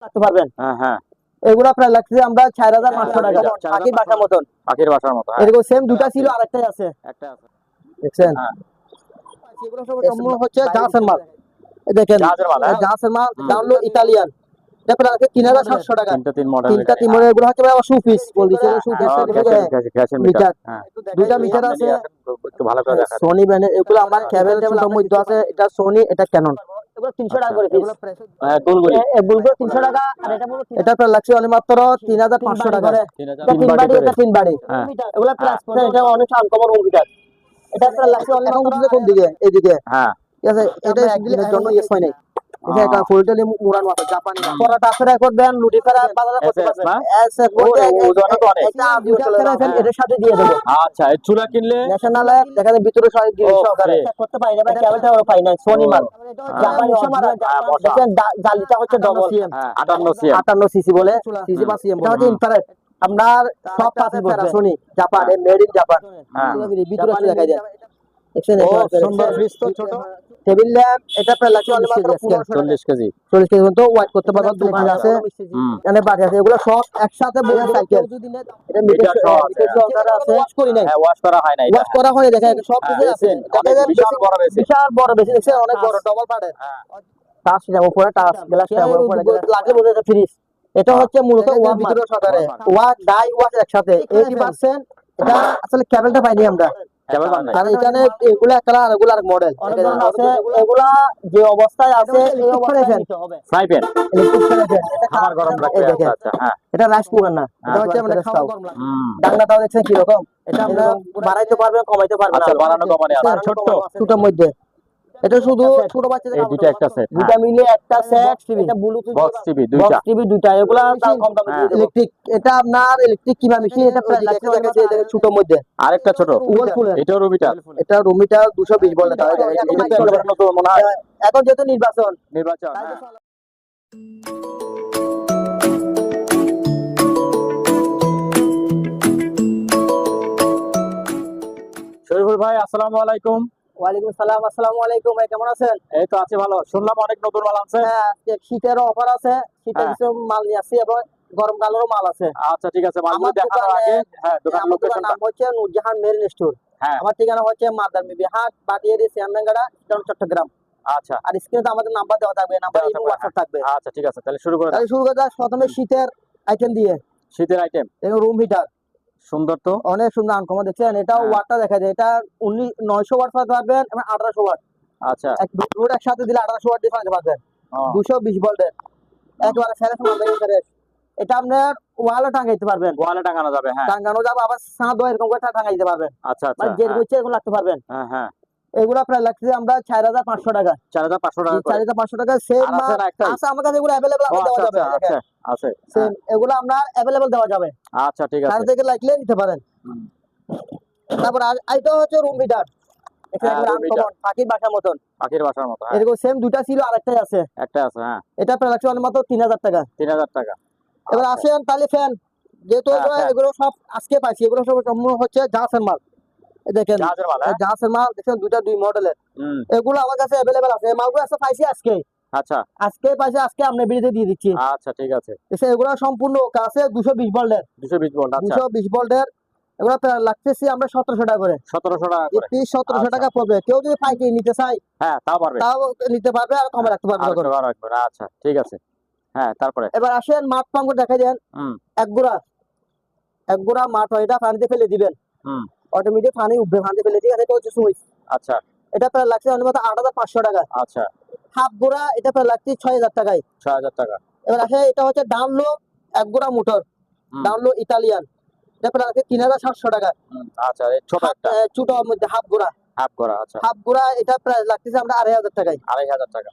রাখতে পারবেন। হ্যাঁ হ্যাঁ এগুলা প্রায় লাগছে আমরা 4500 টাকা, পাখির বাসার মতন। পাখির বাসার মতো। এরকম সেম দুটা ছিল, আরেকটাই আছে, একটা আছে দেখছেন? হ্যাঁ এগুলো সব সম্পূর্ণ হচ্ছে জাহাজের মাল। এই দেখেন জাহাজের মাল, হ্যাঁ? জাহাজের মাল, দাম হলো ইতালিয়ান। এটা প্রায় আছে 3700 টাকা। তিনটা তিন মডেল তিনটা তিন মডেল, এগুলো হচ্ছে শু পিস বল দিছে, শু পিস গ্যাসের মিটার, হ্যাঁ দুইটা মিটার আছে। একটু ভালো করে দেখা সোনি ব্র্যান্ডের এগুলো আমার কেবল ছোট মধ্যে আছে। এটা সোনি, এটা ক্যানন। এগুলো 300 টাকা করে পিস। গুলগুলি বুলবুল 300 টাকা, আর এটা প্রায় লাগছে অনলি মাত্র 3500 টাকা। এটা তিন বাড়ি, এটা তিন বাড়ি। হ্যাঁ। এগুলো প্লাস এটা অনেক আনকমন কম্পিউটার। এটা প্রায় লাগছে অনলি মাত্র কোন দিকে, এইদিকে, হ্যাঁ ঠিক আছে? এটা একদিনের জন্য ইউজ হয় নাই। এটা একটা ফুলটালি মুরান মাথা জাপানি পরাটা ফেরা করবেন, লুটি ফেরা বাজারে করতে পারবেন। এসএফ বলতে ওজনও তো অনেক। এটা দুইটা ফেরা এর সাথে দিয়ে দেব। আচ্ছা এই চুলা কিনলে ন্যাশনাল দেখা যায় ভিতরে সব গিয়ে সহকারে চেক করতে পারি না ভাই, কেবলটা ওরা পাই না, সোনি মাল। জাপানি সমারা দেখেন, জালিটা হচ্ছে ডবল, হ্যাঁ 58 সিএম 58 সিসি বলে, সিসি বা সিএম এটা হচ্ছে ইনফ্রারেড। আপনার সব পাশে Sony Japan, made in Japan. ভিতরে আছে দেখা যায়, দেখছেন? ও সুন্দর ফ্রিজ তো ছোট টেবিল ল্যাম্প, এটা প্রায় লাগছে অনলি মাত্র 40 কেজি 40 কেজি মতো ওয়াইট করতে পারবেন। দোকান আছে, এখানে বাড়ি আছে, এগুলো সব একসাথে বড় সাইকেল। এটা মিটার সহকারে আছে, ওয়াশ করি নাই, হ্যাঁ ওয়াশ করা হয় না, এটা ওয়াশ করা হয়, দেখেন সব কিছু আছে। অনেক বিশাল বড় বেশি, বিশাল বড় বেশি, দেখছেন? অনেক বড় ডবল পার্টের। টাচ যাব উপরে, টাচ গ্লাস যাব উপরে, লাগে বোঝা যায় ফ্রিজ। এটা হচ্ছে মূলত ওয়াক ভিতরে সহকারে, ওয়াক ডাই ওয়াক একসাথে 80%। এটা আসলে কেবলটা পাইনি আমরা, কেবল বান নাই। কারণ এখানে এগুলা কালার, এগুলা আর মডেল আছে। এগুলা যে অবস্থায় আছে এই অবস্থায় নিতে হবে। ফ্রাই প্যান ইলেকট্রিক ফ্যান আছে, এটা খাবার গরম রাখতে। দেখেন, আচ্ছা হ্যাঁ এটা রাইস কুকার না, এটা হচ্ছে মানে স্টাও। হুম ডাঙ্গাটাও দেখছেন কি রকম, এটা আমরা বাড়াইতে পারবেন, কমাইতে পারবেন। আচ্ছা বানানো কমানো আছে ছোট ছোটর মধ্যে এটা শুধু ছোট বাচ্চাদের এই দুটো একটা সেট, দুটা মিলে একটা সেট। এটা ব্লুটুথ বক্স টিভি বক্স দুইটা টিভি দুইটা, এগুলা দাম কম দামে দিয়ে দেব। ইলেকট্রিক, এটা আপনার ইলেকট্রিক কিমা মেশিন, এটা প্রায় লাগছে ছোটর মধ্যে। আরেকটা ছোট এটাও রুবিটার, এটা রুমিটা 220 ভোল্ট দেওয়া যায়। নতুন মনে হয় এখন যেহেতু নির্বাচন হ্যাঁ। শরীফুল ভাই আসসালামু আলাইকুম। ওয়ালাইকুম সালাম। আসসালামু আলাইকুম ভাই, কেমন আছেন? এই তো আছি ভালো, শুনলাম অনেক নতুন মাল আছে। হ্যাঁ, আজকে শীতের অফার আছে, শীতের কিছু মাল নিয়ে আসছি, এবং গরমকালেরও মাল আছে। আচ্ছা ঠিক আছে, মালগুলো দেখানোর আগে হ্যাঁ দোকানের আমার দোকানের লোকেশনটা। নাম হচ্ছে নূরজাহান মেরিন স্টোর। হ্যাঁ আমার ঠিকানা হচ্ছে মাদারমি বিহাট, বাটিয়ারি, শ্যামডাঙ্গাড়া, চট্টগ্রাম। আচ্ছা আর স্ক্রিনে তো আমাদের নাম্বার দেওয়া থাকবে, নাম্বার এবং হোয়াটসঅ্যাপ থাকবে। আচ্ছা ঠিক আছে, তাহলে শুরু করে দাও। তাহলে শুরু করা যাক প্রথমে শীতের আইটেম দিয়ে। শীতের আইটেম দেখুন রুম হিটার, সুন্দর তো, অনেক সুন্দর আনকমন, দেখছেন? এটাও ওয়াটটা দেখা যায়, এটা 900 ওয়াট পাবেন এবং 1800 ওয়াট। আচ্ছা এক দুটো একসাথে দিলে 1800 ওয়াট দিয়ে চালাতে পারবেন। 220 ভোল্টের একেবারে ফ্রেশ মাল, ফ্রেশ। এটা আপনার ওয়ালে টাঙাইতে পারবেন, ওয়ালে টাঙানো যাবে। হ্যাঁ টাঙানো যাবে, আবার ছাদও এরকম করে টাঙাই দিতে পারবেন। আচ্ছা আচ্ছা মানে যে হচ্ছে এগুলো রাখতে পারবেন। হ্যাঁ হ্যাঁ এগুলা প্রায় লাগছে আমরা 4500 টাকা। 4500 টাকা করে 4500 টাকা সেম আর আছে না একটাই? আছে আমার কাছে, এগুলো अवेलेबल ও, দেওয়া আচ্ছা যাবে। আচ্ছা আচ্ছা আছে সেম এগুলো আমরা अवेलेबल দেওয়া যাবে। আচ্ছা ঠিক তার আছে। থেকে লাগলে নিতে পারেন। তারপর এটা হচ্ছে রুম হিটার, এখানে হ্যাঁ, room heater। পাখির বাসার মতন। পাখির বাসার মতো, হ্যাঁ এরকম সেম দুইটা ছিল, আরেকটাই আছে। একটা আছে হ্যাঁ এটা প্রায় লাগছে মাত্র 3000 টাকা। 3000 টাকা। এবার আচ্ছা, আসেন তাহলে ফ্যান, যেহেতু হ্যাঁ, fan। এগুলো সব আজকে পাইছি, এগুলো সব সম্পূর্ণ হচ্ছে জাহাজের মাল। এই দেখেন জাহাজের মাল, হ্যাঁ? জাহাজের মাল, দেখেন দুইটা দুই মডেলের। হুম এগুলো আমার কাছে अवेलेबल আছে, এই মালগুলো আছে পাইছি আজকে, আচ্ছা আজকে পাইছি, আজকে আপনি বিড়িতে দিয়ে দিচ্ছি। আচ্ছা ঠিক আছে। এগুলো সম্পূর্ণ ওকে আছে 220 ভোল্টের। 220 ভোল্ট, আচ্ছা 220 ভোল্টের এগুলো লাগতেছি আমরা 1700 টাকা করে। 1700 টাকা করে। পিস 1700 আচ্ছা। টাকা পড়বে। কেউ যদি পাইকারি নিতে চায় হ্যাঁ তাও পারবে, তাও নিতে পারবে, আর কমে রাখতে পারবে আর তখন। একটু রাখবে। আচ্ছা ঠিক আছে। হ্যাঁ তারপরে এবার আসেন মাঠ পাম্প দেখা দেন, হুম এক গোড়া মাঠ হয়, এটা পানিতে ফেলে দিবেন, হুম অটোমেটিক পানি উঠবে, পানিতে ফেলে দিবেন। এটা হচ্ছে সুইচ। আচ্ছা এটা প্রায় লাগছে অন্য মতো 8500 টাকা। আচ্ছা হাফ গোড়া এটা প্রায় লাগছে 6000 টাকায়। 6000 টাকা। এবার আসে এটা হচ্ছে ডাউনলো এক গোড়া মোটর, হুম, ডাউনলো ইতালিয়ান, এটা প্রায় লাগছে 3700 টাকা। আচ্ছা এই ছোট একটা ছোটর মধ্যে হাফ গোড়া, হাফ করা। আচ্ছা হাফ গোড়া এটা প্রায় লাগতেছে আমরা 2500 টাকায়। 2500 টাকা।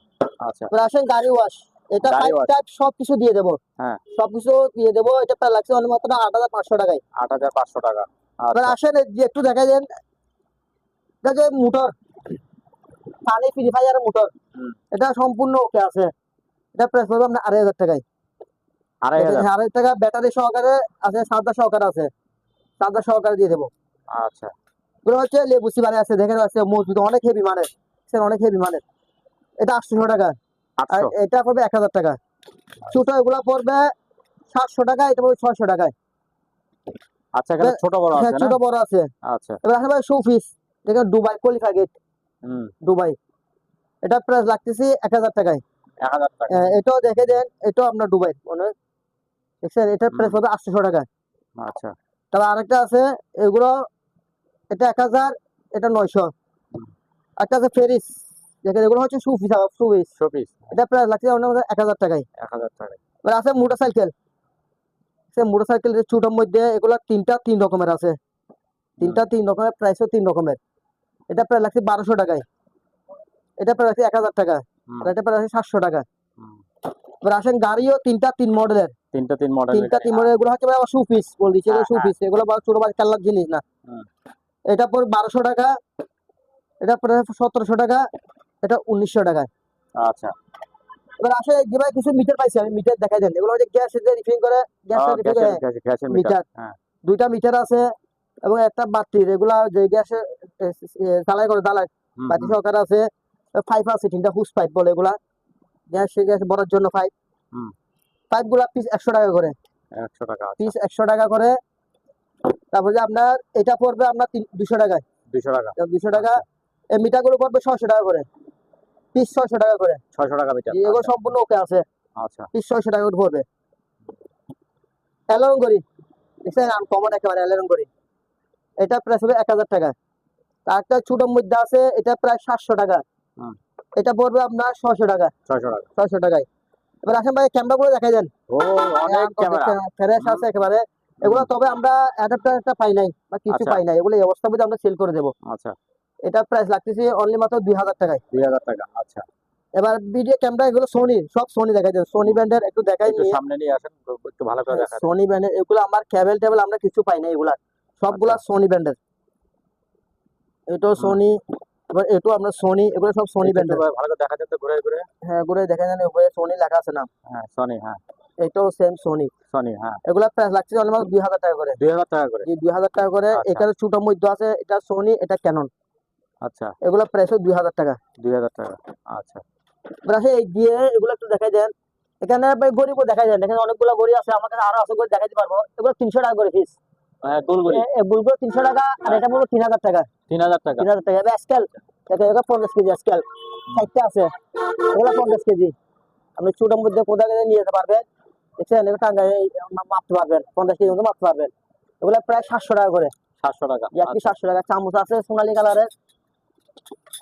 আচ্ছা এবার আসেন গাড়ি ওয়াশ, এটা গাড়ি পাইপ wash। টাইপ সবকিছু দিয়ে দেবো, হ্যাঁ সবকিছু দিয়ে দেবো। এটা প্রায় লাগছে অন্য মাত্র 8500 টাকায়। 8500 টাকা। এবার আচ্ছা আসেন এই যে একটু দেখা দেন, এটা যে মোটর, পানি পিউরিফায়ারের মোটর, হুম এটা সম্পূর্ণ ওকে আছে। এটা প্রাইস পড়বে আপনার 2500 টাকায়। 2500। 2500 টাকা ব্যাটারি সহকারে আছে, চার্জার সহকারে আছে, চার্জার সহকারে দিয়ে দেবো। আচ্ছা এগুলো হচ্ছে লেবুসি মানে আছে, দেখেন আছে মজবুত, অনেক হেভি মানের, অনেক হেভি মানের। এটা 800 টাকা। আর 800। এটা পড়বে 1000 টাকা। ছোট এগুলা পড়বে 700 টাকা, এটা পড়বে 600 টাকায়। আচ্ছা, এখানে ছোট বড় হ্যাঁ, আছে না? ছোট বড় আছে। আচ্ছা। এবার আসলে শো পিস, দেখেন দুবাই কোয়ালিফাই গেট, হুম। দুবাই। এটা প্রাইস লাগতেছে 1000 টাকায়। 1000 টাকা। এটাও দেখে দেন, এটাও আপনার দুবাই মনে হয়। দেখছেন, এটার প্রাইস হবে 800 টাকা। আচ্ছা। তবে আরেকটা আছে, এগুলো এটা 1000, এটা 900। একটা আছে ফেরিস, দেখেন এগুলো হচ্ছে শু পিস, শু পিস। শোপিস এটা প্রাইস লাগছে অন্য 1000 টাকায়। 1000 টাকা। এবার আছে মোটরসাইকেল, সে মোটরসাইকেল ছোটোর মধ্যে এগুলো তিনটা 3 রকমের আছে, তিনটা 3 রকমের, প্রাইসও 3 রকমের। এটা প্রায় লাগছে 1200 টাকায়, এটা প্রায় লাগছে 1000 টাকা, আর এটা প্রায় লাগছে 700 টাকা। এবার আসেন গাড়িও তিনটা 3 মডেলের, তিনটা 3 মডেল। তিনটা 3 মডেল। এগুলো হচ্ছে আবার শু পিস বল দিচ্ছে, এগুলো শু পিস, এগুলো ছোট বাচ্চা খেলার জিনিস না। এটা পর 1200 টাকা, এটা প্রায় 1700 টাকা, এটা 1900 টাকা। আচ্ছা। এবার আসে যেভাবে কিছু মিটার পাইছি আমি, মিটার দেখাই দেন। এগুলো হচ্ছে গ্যাস রিফিল করে, গ্যাস গ্যাসের মিটার। হ্যাঁ। দুইটা মিটার আছে এবং একটা বাতি, এগুলা যে গ্যাসে জ্বালাই করে জ্বালায়, বাতি সহকার আছে। পাইপ আছে 3টা, হুস পাইপ বলে এগুলা, গ্যাস ভরার জন্য পাইপ। পাইপ গুলা পিস 100 টাকা করে, 100 টাকা। পিস 100 টাকা করে। তারপর যে আপনার এটা পড়বে আপনার 200 টাকায়, 200 টাকা। 200 টাকা। এই মিটার গুলো পড়বে 600 টাকা করে, পিস 600 টাকা করে। 600 টাকা মিটার। এগুলো সম্পূর্ণ ওকে আছে। আচ্ছা। পিস 600 টাকা করে পড়বে। অ্যালার্ম ঘড়ি, দেখছেন আনকমন একেবারে অ্যালার্ম ঘড়ি, এটা প্রাইস হবে 1000 টাকা। তারটা ছোটোর মধ্যে আছে, এটা প্রায় 700 টাকা, এটা পড়বে আপনার 600 টাকা। 600 টাকা। 600 টাকায়। এবার আসেন ভাই ক্যামেরা গুলো দেখাই দেন। ও, অনেক ক্যামেরা ফ্রেশ আছে একেবারে এগুলো। তবে আমরা অ্যাডাপ্টারটা পাই নাই বা কিছু পাই নাই, এগুলো এই অবস্থার মধ্যে আমরা সেল করে দেবো। আচ্ছা। এটা প্রাইস লাগতেছে অনলি মাত্র 2000 টাকায়। 2000 টাকা। আচ্ছা। এবার ভিডিও ক্যামেরা এগুলো সোনি, সব সোনি দেখাই দেন, সোনি ব্র্যান্ডের একটু দেখাই একটু নিয়ে। সামনে নিয়ে আসেন, একটু ভালো করে দেখান। সোনি ব্র্যান্ডের এগুলো, আমার কেবল টেবল আমরা কিছু পাই না, এগুলা সবগুলা সোনি ব্র্যান্ডের। এটাও সোনি, এবার এটাও আমরা সোনি, এগুলো সব সোনি ব্র্যান্ডের। ভালো করে দেখা যাচ্ছে ঘুরে ঘুরে। হ্যাঁ, ঘুরে দেখা যান, উপরে সোনি লেখা আছে না। হ্যাঁ, সনি। হ্যাঁ, এটাও সেম সোনি। সনি। হ্যাঁ, এগুলা প্রাইস লাগছে অলমোস্ট 2000 টাকা করে। 2000 টাকা করে। জি, 2000 টাকা করে। এখানে ছোটোর মধ্যে আছে, এটা সোনি, এটা ক্যানন। আচ্ছা। এগুলা প্রাইস 2000 টাকা। 2000 টাকা। আচ্ছা। এবার আসে এই দিয়ে এগুলো একটু দেখাই দেন। এখানে ভাই গড়িও দেখাই দেন, এখানে অনেকগুলো গড়ি আছে, আমার কাছে আরো আছে, গড়ি দেখাইতে পারবো। এগুলো 300 টাকা করে পিস। হ্যাঁ, গোলগলি। এগুলো 300 টাকা, আর এটা বলবো 3000 টাকা। 3000 টাকা। 3000 টাকা। এবার স্কেল দেখেন, এটা 50 কেজি স্কেল, 60টা আছে, এগুলো 50 কেজি। আপনি ছোটোর মধ্যে কোথায় নিয়ে যেতে পারবেন, দেখছেন, এগুলো টাঙ্গায় মাপতে পারবেন, 50 কেজি মতো মাপতে পারবেন। এগুলো প্রায় 700 টাকা করে। 700 টাকা। একটি 700 টাকা। চামচ আছে সোনালী কালারের,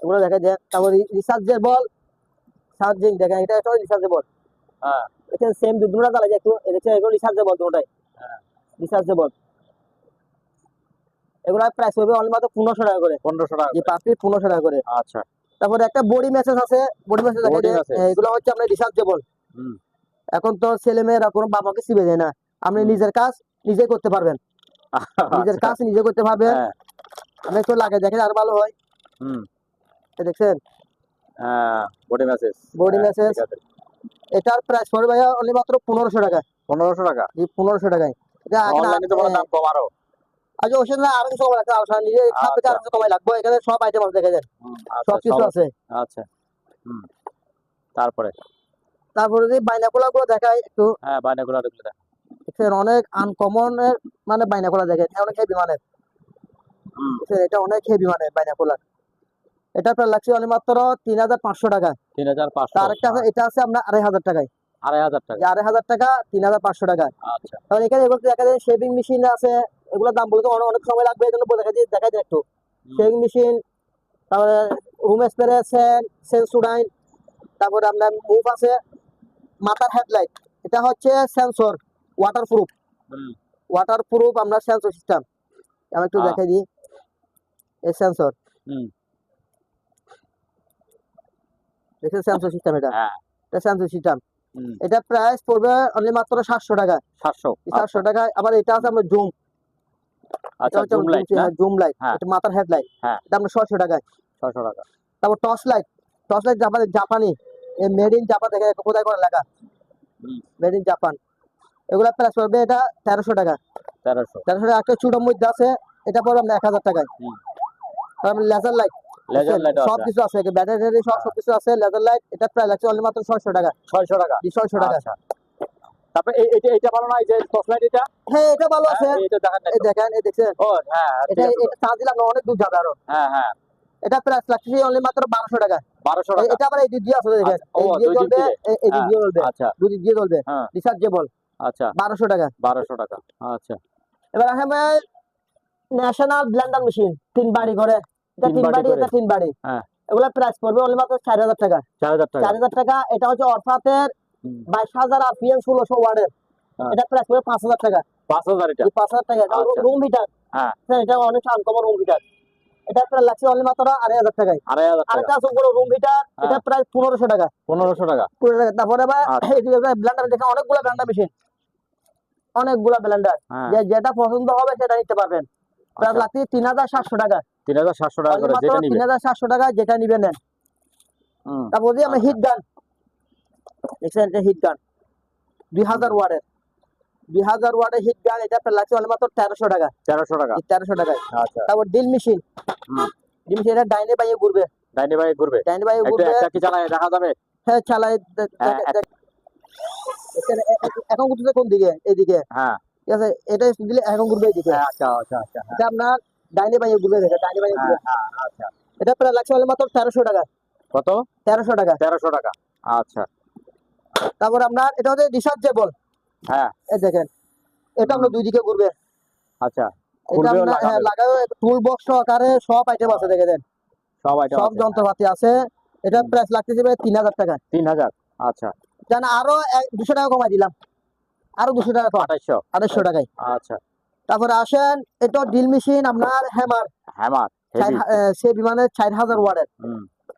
এগুলো দেখা যায়। তারপর রিচার্জের বল, চার্জিং দেখেন, এটা একটা রিচার্জেবল। হ্যাঁ, দেখেন সেম দুটো চালাই যায় একটু, দেখছেন এগুলো রিচার্জেবল দুটোটাই। হ্যাঁ, রিচার্জেবল। এগুলো প্রাইস হবে অনলি মাত্র 1500 টাকা করে। 1500 টাকা। জি, পার পিস 1500 টাকা করে। আচ্ছা। তারপরে একটা বডি মেসেজ আছে, বডি মেসেজ দেখা যায়, এগুলো হচ্ছে আপনার রিচার্জেবল। এখন তো ছেলে মেয়েরা কোনো বাবাকে চিবে যায় না, আপনি নিজের কাজ নিজে করতে পারবেন, নিজের কাজ নিজে করতে পারবেন। আপনি একটু লাগে দেখেন আর ভালো হয়। দেখছেন বডি মেসেজ। বডি মেসেজ, এটার প্রাইস পড়বে ভাইয়া অনলি মাত্র 1500 টাকা। 1500 টাকা। জি, 1500 টাকায়। এটা অনলাইনে তো বড় দাম কম আরো। আচ্ছা, ওখানে না আরো কিছু কমাই রাখতে হবে, নিজে খাপে আরো কিছু কমাই রাখবো। এখানে সব আইটেম আছে, দেখে যান, সব কিছু আছে। আচ্ছা। তারপরে যে বাইনাকুলার গুলো দেখাই একটু। হ্যাঁ, বাইনাকুলার গুলো দেখেন অনেক আনকমন এর মানে বাইনাকুলার দেখেন, অনেক হেভি মানের। এটা অনেক হেভি মানের বাইনাকুলার। এটা প্রায় লাগছে অনলি মাত্র 3500 টাকা। 3500। আর একটা আছে, এটা আছে আপনার 2500 টাকায়। 2500 টাকা। 2500 টাকা, 3500 টাকা। আচ্ছা। তাহলে এখানে এগুলো দেখা যায় শেভিং মেশিন আছে, এগুলোর দাম বলতে অনেক সময় লাগবে, এই জন্য দেখা যায় একটু। শেভিং মেশিন, তারপরে রুম স্প্রে, সেন্সুডাইন, তারপরে আপনার মুভ আছে, মাথার হেডলাইট, এটা হচ্ছে সেন্সর, ওয়াটারপ্রুফ। ওয়াটারপ্রুফ আমরা সেন্সর সিস্টেম, আমি একটু দেখাই দিই। এই সেন্সর, দেখেন সেন্সর সিস্টেম, এটা সেন্সর সিস্টেম। এটা প্রাইস পড়বে অনলি মাত্র 700 টাকা। 700 টাকা। আবার এটা আছে আপনার জুম, আচ্ছা, জুম লাইট। জুম লাইট, এটা মাথার হেডলাইট, এটা আপনার 600 টাকা। 600 টাকা। তারপর টর্চ লাইট, জাপানি, মেড ইন জাপান, দেখে কোথায় করে লেখা, মেড ইন জাপান। এগুলা প্রাইস পড়বে এটা 1300 টাকা। 1300 টাকা। একটা ছোটোর মধ্যে আছে, এটা পড়বে আপনার 1000 টাকায়। তারপর লেজার লাইট, লেজার লাইট আছে সবকিছু আছে, ব্যাটারি সবকিছু আছে, লেজার লাইট। এটা প্রাইস লাগছে অনলি মাত্র 600 টাকা। 600 টাকা 600 টাকা। আচ্ছা তারপর এটা ভালো না, এই যে টর্চ লাইট এটা? হ্যাঁ এটা ভালো আছে। এটা দেখেন না এই দেখেন, এই দেখছেন? ও হ্যাঁ এটা চার্জ দিলে আপনার অনেক দূর যাবে আরো। হ্যাঁ হ্যাঁ এটা প্রাইস লাগছে অনলি মাত্র 1200 টাকা। 1200 টাকা। এটা আবার এই দিক দিয়ে আছে দেখেন, ও এই দিক দিয়ে জ্বলবে, এই দিক দিয়ে জ্বলবে। আচ্ছা দুই দিক দিয়ে জ্বলবে, হ্যাঁ রিচার্জেবল। আচ্ছা 1200 টাকা। 1200 টাকা আচ্ছা। এবার আসেন ন্যাশনাল ব্লেন্ডার মেশিন, 3 বাড়ি করে, এটা 3 বাড়ি, এটা 3 বাড়ি। হ্যাঁ এগুলা প্রাইস পড়বে অনলি মাত্র 4000 টাকা। 4000 টাকা 4000 টাকা। এটা হচ্ছে অরফাতের 22000 আরপিএম 1600 ওয়াটের। এটা প্রাইস পড়বে 5000 টাকা। 5000 এটা? 5000 টাকা। এটা আচ্ছা। Room heater. হ্যাঁ এটা অনেক আনকমন রুম হিটার। এটা প্রাইস লাগছে অনলি মাত্র 2500 টাকায়। 2500 টাকা। আরেকটা আছে বড় রুম হিটার, এটা প্রাইস 1500 টাকা। 1500 টাকা 1500 টাকা। তারপরে আবার আচ্ছা। এই যে ব্লেন্ডার দেখেন, অনেকগুলা ব্লেন্ডার মেশিন, অনেকগুলা ব্লেন্ডার। হ্যাঁ যেটা পছন্দ হবে সেটা নিতে পারবেন। প্রাইস আচ্ছা। লাগছে 3700 টাকা। 3700 টাকা করে যেটা নিবেন। 3700 টাকা যেটা নিবেন নেন। তারপর দিয়ে আমরা হিট গান দেখছেন, এটা হিট গান 2000 ওয়াটের। 2000 ওয়াটের হিট গান। এটা প্রাইস লাগছে অনলি মাত্র 1300 টাকা। 1300 টাকা 1300 টাকায়। আচ্ছা। তারপর ড্রিল মেশিন। ড্রিল মেশিন এটা ডাইনে বাইরে ঘুরবে। ডাইনে বাইরে ঘুরবে? ডাইনে বাইরে একটু ঘুরবে। একটা কি চালায় দেখা যাবে? হ্যাঁ চালায়। এখন ঘুরতেছে কোন দিকে? এইদিকে। হ্যাঁ ঠিক আছে, এটা দিলে এখন ঘুরবে এইদিকে। আচ্ছা আচ্ছা আচ্ছা এটা আপনার ডাইনে বাইরে ঘুরবে, দেখেন ডাইনে বাইরে ঘুরবে। আচ্ছা। এটা প্রাইস লাগছে অনলি মাত্র 1300 টাকা। কত? 1300 টাকা। 1300 টাকা আচ্ছা। তারপর আপনার এটা হচ্ছে রিচার্জেবল। হ্যাঁ এই দেখেন, এটা আপনার দুই দিকে ঘুরবে। আচ্ছা এটা খুলবেও আপনার লাগাবে? লাগাও, টুল বক্স সহকারে সব আইটেম আছে, দেখে দেন সব আইটেম সব আছে? যন্ত্রপাতি আছে। এটা প্রাইস লাগতেছে 3000 টাকা। 3000 আচ্ছা। জান আরো 200 টাকা কমাই দিলাম, আরো 200 টাকা কম, 2800 টাকায়। আচ্ছা। তারপরে আসেন, এটা ড্রিল মেশিন আপনার হ্যামার, হ্যামার হেভি সে বিমানের 4000 ওয়াটের।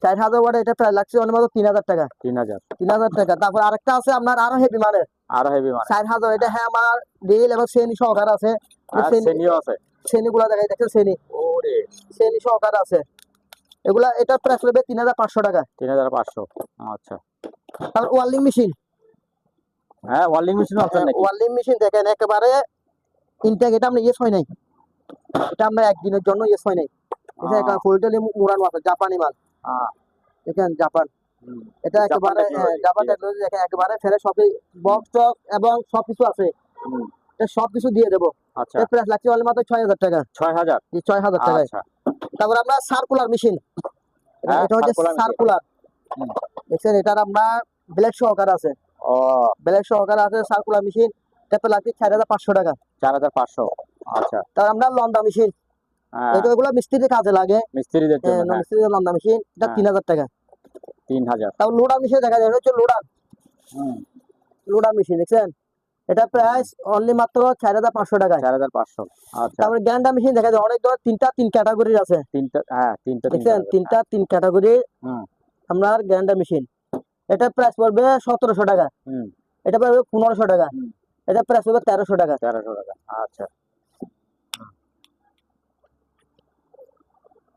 4000 ওয়াটের। এটা প্রাইস লাগছে অনলি মাত্র 3000 টাকা। 3000 টাকা। তারপর আরেকটা আছে আপনার আরো হেভি মানের, আরো হেভি মানে 4000। এটা হ্যামার, ড্রিল এবং শ্রেণী সহকারে আছে। সেনিও আছে? শ্রেণীগুলো দেখাই, দেখেন শ্রেণী, ওরে শ্রেণী সহকারে আছে এগুলা। এটা প্রাইস হবে 3500 টাকা। 3500 আচ্ছা। তারপর ওয়ার্লিং মেশিন। হ্যাঁ ওয়ার্লিং মেশিন আছে নাকি? ওয়ার্লিং মেশিন দেখেন একেবারে ইনটেক। এটা আমরা ইয়েস হয় নাই, এটা আমরা একদিনের জন্য ইয়েস হয় নাই। এটা একেবারে ফুলটালি মুরানো আছে, জাপানি মাল। দেখেন জাপান। এটা একেবারে জাপান টেকনোলজি। দেখেন একেবারে ফেরে সবই বক্স টক এবং সবকিছু আছে। এটা সবকিছু দিয়ে দেবো। আচ্ছা। এর প্রাইস লাগছে অনলি মাত্র 6000 টাকা। 6000? 6000 টাকা। আচ্ছা। তারপর আমরা সার্কুলার মেশিন। এটা হচ্ছে সার্কুলার। দেখছেন, এটার আপনার ব্লেড সহকারে আছে। ও ব্লেড সহকারে আছে সার্কুলার মেশিন। এটা লাগছে 4500 টাকা। 4500 আচ্ছা। তারপর আমরা লন্ডা মেশিন। এটা এগুলো মিস্ত্রির কাজে লাগে, মিস্ত্রিদের জন্য। মিস্ত্রির লন্ডা মেশিন। এটা 3000 টাকা। 3000। তারপর লোডার মেশিন দেখা যায়, হচ্ছে লোডার। লোডার মেশিন দেখছেন, এটা প্রাইস অনলি মাত্র 4500 টাকা। 4500 আচ্ছা। তারপরে গ্যান্ডা মেশিন দেখা যায় অনেক ধরনের, তিন ক্যাটাগরির আছে। দেখছেন, তিন ক্যাটাগরি আপনার গ্যান্ডা মেশিন। এটা প্রাইস পড়বে 1700 টাকা। এটা পড়বে 1500 টাকা। এটা প্রাইস পড়বে 1300 টাকা। 1300 টাকা আচ্ছা।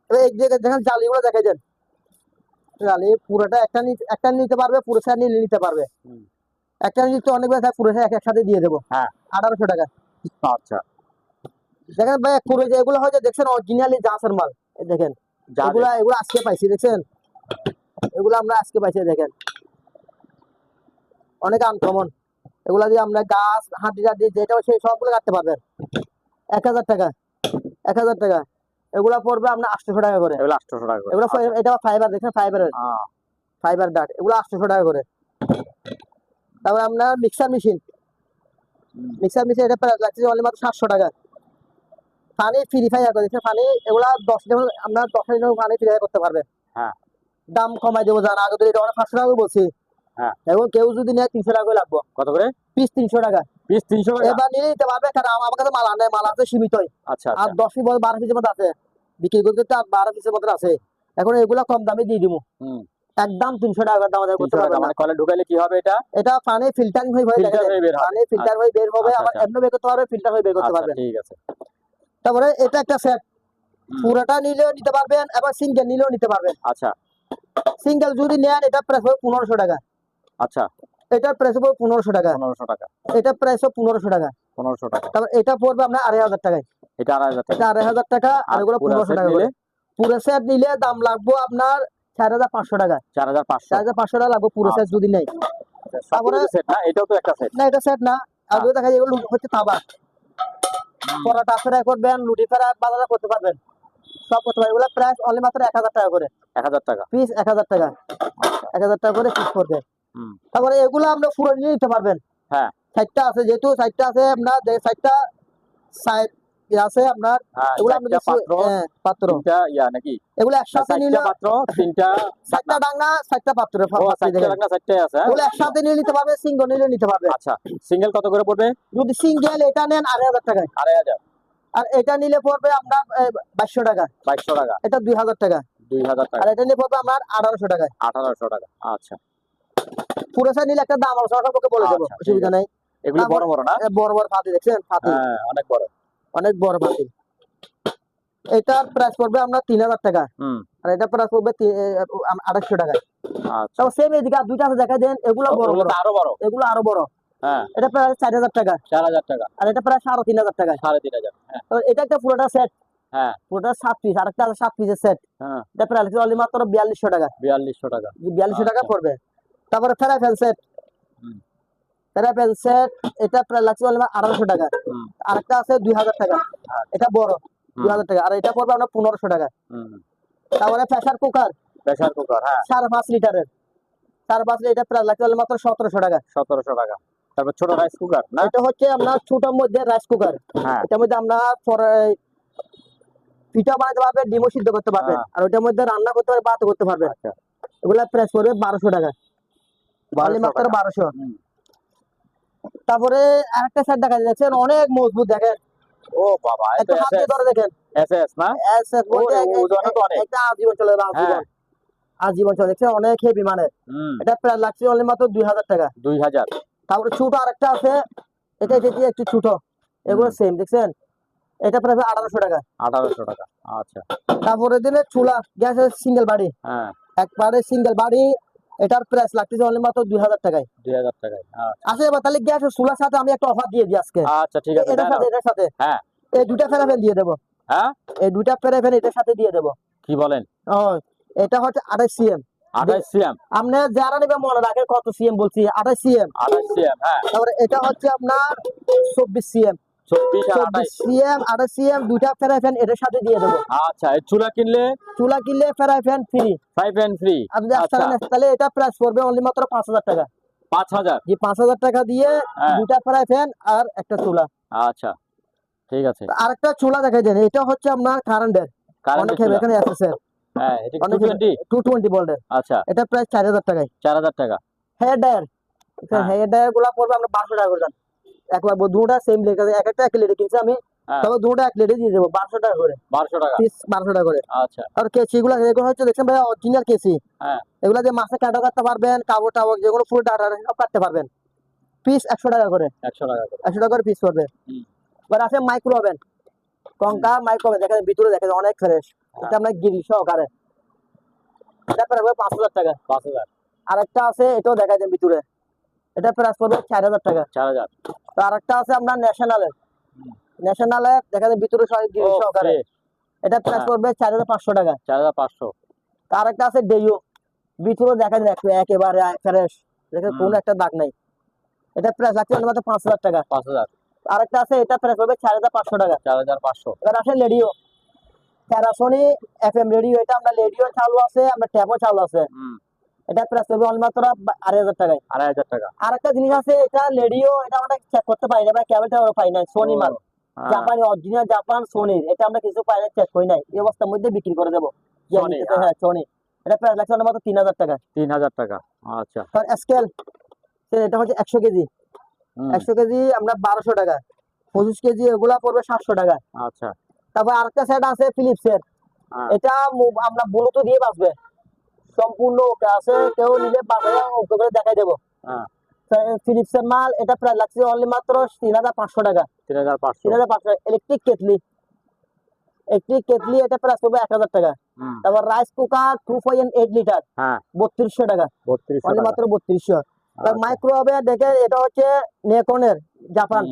এক জায়গায় দেখেন জালিগুলো দেখাই দেন। জালি পুরোটা একটা নিতে পারবে, পুরো সাইড নিতে পারবে। একটা নিতে অনেকবার থাকে, পুরো একসাথে দিয়ে দেবো। 1800 টাকা। আচ্ছা। দেখেন ভাই, পুরো যে এগুলো হয় যে দেখছেন অরিজিনালি জাসের মাল। এই দেখেন এগুলো আজকে পাইছি, দেখছেন এগুলো আমরা আজকে পাইছি। দেখেন অনেক আনকমন। এগুলা দিয়ে আমরা গাছ হাঁটি টাটি যেটা সেই সবগুলো কাটতে পারবেন। 1000 টাকা। 1000 টাকা। এগুলা পড়বে আপনার 800 টাকা করে। এগুলো 800 টাকা করে। এগুলো এটা ফাইবার, দেখেন ফাইবার ডাট। এগুলো 800 টাকা করে। তারপর আপনার মিক্সার মেশিন। এটা প্রাইস লাগছে অনলি মাত্র 700 টাকা। পানি পিউরিফায়ার করে দেখেন, পানি এগুলা 10 লিটার আমরা 10 লিটার পানি পিউরিফাই করতে পারবেন। দাম কমাই দেবো, জানা আগে তো এটা 500 টাকা বলছি। এখন কেউ যদি নেয় 300 টাকা করে লাগবে। কত করে পিস? 300 টাকা পিস। 300 টাকা এবার নিয়ে নিতে পারবে, কারণ আমার কাছে মাল আনে, মাল আছে সীমিত। আচ্ছা। আর 10 পিস 12 পিসের মধ্যে আছে, বিক্রি করতে তো 12 পিসের মধ্যে আছে। এখন এগুলা কম দামে দিয়ে দিব, একদম 300 টাকা দাম করতে পারবেন। মানে কলে ঢুকাইলে কি হবে? এটা পানি ফিল্টারিং হয়ে পানি ফিল্টার হয়ে বের হবে, আবার এমনি বের করতে পারবে, ফিল্টার হয়ে বের করতে পারবেন। ঠিক আছে। তারপরে এটা একটা সেট, পুরোটা নিলেও নিতে পারবেন, আবার সিঙ্গেল নিলেও নিতে পারবেন। আচ্ছা। সিঙ্গেল যদি নেন এটা প্রাইস হবে 1500 টাকা। আচ্ছা। এটা প্রাইস হবে 1500 টাকা। 1500 টাকা। এটা প্রাইস হবে 1500 টাকা। 1500 টাকা। তারপর এটা পড়বে আপনার 2500 টাকায়। এটা 2500 টাকা। এটা 2500 টাকা। আর এগুলো 1500 টাকা করে। পুরো সেট নিলে দাম লাগবে আপনার 4500 টাকা। 4500 4500 টাকা লাগবে পুরো সেট যদি নেই। তারপরে সেট না, এটাও তো একটা সেট না, এটা সেট না। আগে দেখা যায় এগুলো হচ্ছে তাবা। পরোটা ফ্রাই করবেন, রুটি ফ্রাই বাজারে করতে পারবেন, সব করতে পারবেন। এগুলো প্রাইস অনলি মাত্র 1000 টাকা করে 1000 টাকা পিস, 1000 টাকা 1000 টাকা করে পিস পড়বে। তারপরে এগুলো আপনি পুরো নিয়ে নিতে পারবেন। হ্যাঁ, সাইডটা আছে, যেহেতু সাইডটা আছে আপনার সাইডটা সাইড আছে আপনার, এগুলো আপনি পাত্র তিনটা ইয়া নাকি, এগুলো একসাথে নিলে পাত্র তিনটা, সাইডটা ডাঙ্গা সাইডটা পাত্র চারটা রাখনা চারটাই আছে। এগুলো একসাথে নিয়ে নিতে পারবে, সিঙ্গেল নিলে নিতে পারবে। আচ্ছা, সিঙ্গেল কত করে পড়বে? যদি সিঙ্গেল এটা নেন 2500 টাকায়, 2500। আর এটা নিলে পড়বে আপনার 2200 টাকা। 2200 টাকা। এটা 2000 টাকা। 2000 টাকা। আর এটা নিলে পড়বে আমার 1800 টাকায়। 1800 টাকা। আচ্ছা, পুরো সাইড নিলে একটা দাম আছে, ওটা বলে দেবো, অসুবিধা নাই। এগুলো বড় বড় না? বড় বড় পাতি দেখছেন, পাতি অনেক বড়, অনেক বড় পাতি। এটার প্রাইস পড়বে আপনার 3000 টাকা। আর এটা প্রাইস পড়বে 2800 টাকা। আচ্ছা, সেম এদিকে দুইটা আছে দেখা দেন, এগুলো বড় বড়, আরো বড়, এগুলো আরো বড়। হ্যাঁ, এটা প্রায় 4000 টাকা। 4000 টাকা। আর এটা প্রায় 3500 টাকা। 3500। হ্যাঁ, তো এটা একটা পুরোটা সেট। হ্যাঁ, পুরোটা 7 পিস, আরেকটা আছে 7 পিসের সেট। হ্যাঁ, এটা প্রায় অনলি মাত্র 4200 টাকা। 4200 টাকা। 4200 টাকা পড়বে। তারপরে fry pan set, fry pan set এটা প্রায় লাগছে অনলি 1800 টাকা। আরেকটা আছে 2000 টাকা, এটা বড় 2000 টাকা। আর এটা পড়বে আপনার 1500 টাকা। তারপরে প্রেসার কুকার, হ্যাঁ 5.5 লিটারের, 5.5 লিটার প্রায় লাগছে অনলি মাত্র 1700 টাকা। 1700 টাকা। তারপর ছোট রাইস কুকার না, এটা হচ্ছে আপনার ছোটর মধ্যে রাইস কুকার। এটার মধ্যে আমরা পিঠা বানাতে পারবেন, ডিমও সিদ্ধ করতে পারবেন, আর ওইটার মধ্যে রান্না করতে পারবেন, ভাত করতে পারবেন। এগুলা প্রাইস পড়বে 1200 টাকা, মাত্র 1200। তারপরে আরেকটা সেট দেখা যাচ্ছে অনেক মজবুত, দেখেন। ও বাবা, একটু হাত দিয়ে ধরে দেখেন, এসএস না, এসএস বলতে একটা আজীবন চলে, আজীবন চলে, দেখছেন অনেক হেভি মানের। এটা প্রায় লাগছে অনলি মাত্র 2000 টাকা। 2000। তারপরে ছোট আরেকটা আছে, এটা একটু ছোট, এগুলো সেম দেখছেন, এটা প্রায় 1800 টাকা। 1800 টাকা। আচ্ছা, তারপরে দিলে চুলা গ্যাসের সিঙ্গেল বাড়ি, একবারে সিঙ্গেল বাড়ি, এটার প্রাইস লাগতেছে অনলি মাত্র 2000 টাকায়। 2000 টাকায়। আচ্ছা, এবার তাহলে গ্যাসের চুলার সাথে আমি একটা অফার দিয়ে দিই আজকে। আচ্ছা, ঠিক আছে, এটার সাথে হ্যাঁ এই দুইটা ফেরাফেন দিয়ে দেবো। হ্যাঁ, এই দুইটা ফেরাফেন এটার সাথে দিয়ে দেবো। কি বলেন? এটা হচ্ছে 28 সিএম। 28 সিএম। আপনি যারা নেবে মনে রাখেন কত সিএম বলছি, 28 সিএম। 28 সিএম, হ্যাঁ। তারপরে এটা হচ্ছে আপনার 24 সিএম। 24 সিএম, 28 সিএম, দুইটা ফ্রাই এটার সাথে দিয়ে দেবো। আচ্ছা, এই চুলা কিনলে ফ্রাই প্যান ফ্রি, ফ্রি। আচ্ছা, তাহলে এটা প্রাইস পড়বে অনলি মাত্র 5000 টাকা। 5000? জি, 5000 টাকা দিয়ে দুইটা ফ্রাই প্যান আর একটা চুলা। আচ্ছা, ঠিক আছে। আরেকটা চুলা দেখাই দেন, এটা হচ্ছে আপনার কারেন্টের, অনেক হেভি, এখানে আছে হ্যাঁ, এটা 220 ভোল্টের। আচ্ছা, এটা প্রায় 4000 টাকায়। 4000 টাকা। হেয়ার ড্রায়ার, হেয়ার ড্রায়ার গুলা পড়বে আমরা 1200 টাকা করে দেন। একবার দুটো সেম লেগে, একটা 1 লিটার কিনছি আমি, তবে দুটো 1 লিটার দিয়ে দেবো 1200 টাকা করে। 1200 টাকা পিস, 1200 টাকা করে। আচ্ছা, আর কেসি গুলো এগুলো হচ্ছে দেখছেন ভাই, অরিজিনাল কেসি। এগুলা দিয়ে মাছে কাটতে পারবেন, কাপড় টাবড় যেগুলো ফুল ডাটা সব কাটতে পারবেন। পিস 100 টাকা করে। 100 টাকা করে। 100 টাকা করে পিস পড়বে। এবার আছে মাইক্রো ওভেন, কঙ্কা মাইক্রো ওভেন, দেখেন ভিতরে দেখেন অনেক ফ্রেশ, এটা আপনার গ্রিল সহকারে। এটা প্রায় 5000 টাকা। 5000। আরেকটা আছে, এটাও দেখা যায় ভিতরে, এটা প্রাইস পড়বে 4000 টাকা। 4000। তো আরেকটা আছে আপনার ন্যাশনালের, দেখা যায় ভিতরে গ্রিল সহকারে, এটা প্রাইস পড়বে 4500 টাকা। 4500। আর একটা আছে ডেইও, ভিতরে দেখা যায় একেবারে ফ্রেশ, দেখেন কোনো একটা দাগ নাই, এটা প্রাইস লাগছে মাত্র 5000 টাকা। 5000। আরেকটা আছে, এটা প্রাইস হবে 4500 টাকা। 4500। এবার আসে রেডিও, প্যারাসোনিক এফএম রেডিও, এটা আমরা রেডিও চালু আছে, আমরা ট্যাবও চালু আছে। এটা প্রাইস হবে মাত্র 2500 টাকায়। 2500 টাকা। আরেকটা জিনিস আছে, এটা রেডিও, এটা আমরা চেক করতে পারি না, কেবলটা আমরা পাই না, সোনি মাল, জাপানি অরিজিনাল জাপান সোনির, এটা আমরা কিছু পাই না, চেক করি নাই, এই অবস্থার মধ্যে বিক্রি করে দেবো। হ্যাঁ, সোনি, এটা প্রাইস লাগছে মাত্র 3000 টাকা। 3000 টাকা। আচ্ছা, স্কেল, এটা হচ্ছে 100 কেজি। 100 কেজি আমরা 1200 টাকা। 25 কেজি এগুলা পড়বে 700 টাকা। আচ্ছা, তারপর আরেকটা সেট আছে ফিলিপসের, এটা আমরা ব্লুটুথ দিয়ে বাজবে, সম্পূর্ণ ওকে আছে, কেউ নিলে বাজারে ওকে করে দেখাই দেবো। ফিলিপসের মাল, এটা প্রায় লাগছে অনলি মাত্র 3500 টাকা। 3500। ইলেকট্রিক কেটলি, এটা প্রাইস পড়বে 1000 টাকা। তারপর রাইস কুকার 2.8 লিটার, 3200 টাকা, অনলি মাত্র 3200। মাইক্রো ওভেন দেখে, এটা হচ্ছে নেকনের জাপান,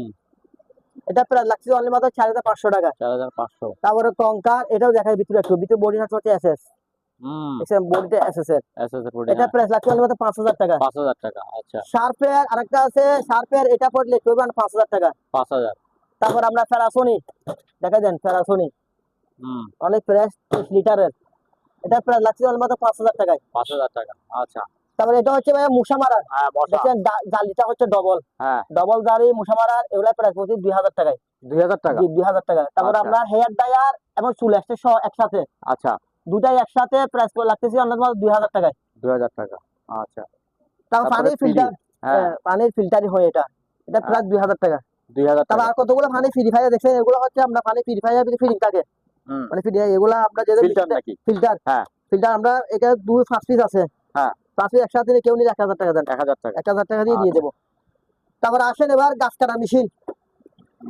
এটা প্রায় লাগছে অনলি মাত্র 4500 টাকা। 4500। তারপরে কঙ্কার, এটাও দেখায় ভিতরে একটু, ভিতরে বডি হচ্ছে এসএস, দেখছেন বডিটা এসএস এর। SS body. এটা প্রাইস লাগছে অনলি মাত্র 5000 টাকা। 5000 টাকা। আচ্ছা। শার্পের আরেকটা আছে, শার্পের এটা পড়লে করবেন 5000 টাকা। 5000। তারপর আমরা প্যারাসোনি দেখা দেন, প্যারাসোনি অনেক প্রাইস 30 লিটারের, এটা প্রাইস লাগছে অনলি মাত্র 5000 টাকায়। 5000 টাকা। আচ্ছা। তারপর এটা হচ্ছে ভাই মুসা মারার, হ্যাঁ মশা। দেখেন জালিটা হচ্ছে ডবল, হ্যাঁ ডবল জালি মুসা মারার, এগুলা প্রাইস পড়ছে 2000 টাকায়। 2000 টাকা। জি 2000 টাকা। তারপর আচ্ছা। আপনার হেয়ার ড্রায়ার এবং চুল এক্সটেনশন একসাথে, আচ্ছা। দুটাই একসাথে প্রাইস লাগতেছে অনলি মাত্র 2000 টাকায়। 2000 টাকা। আচ্ছা। তারপর তারপরে পানির ফিল্টার, হ্যাঁ পানির ফিল্টারই হয় এটা, এটা প্রায় 2000 টাকা। 2000 তারপর টাকা। আর কতগুলো পানি পিউরিফায়ার দেখছেন, এগুলো হচ্ছে আমরা পানি পিউরিফায়ার ফিলিং থাকে, মানে এগুলা আমরা যেটা ফিল্টার নাকি? ফিল্টার, হ্যাঁ ফিল্টার আমরা এটা 5 পিস আছে। হ্যাঁ 5 পিস একসাথে নিয়ে কেউ নিলে 1000 টাকা দেন, 1000 টাকা। 1000 টাকা দিয়ে দিয়ে দেবো। তারপর আসেন এবার গাছ কাটা মেশিন,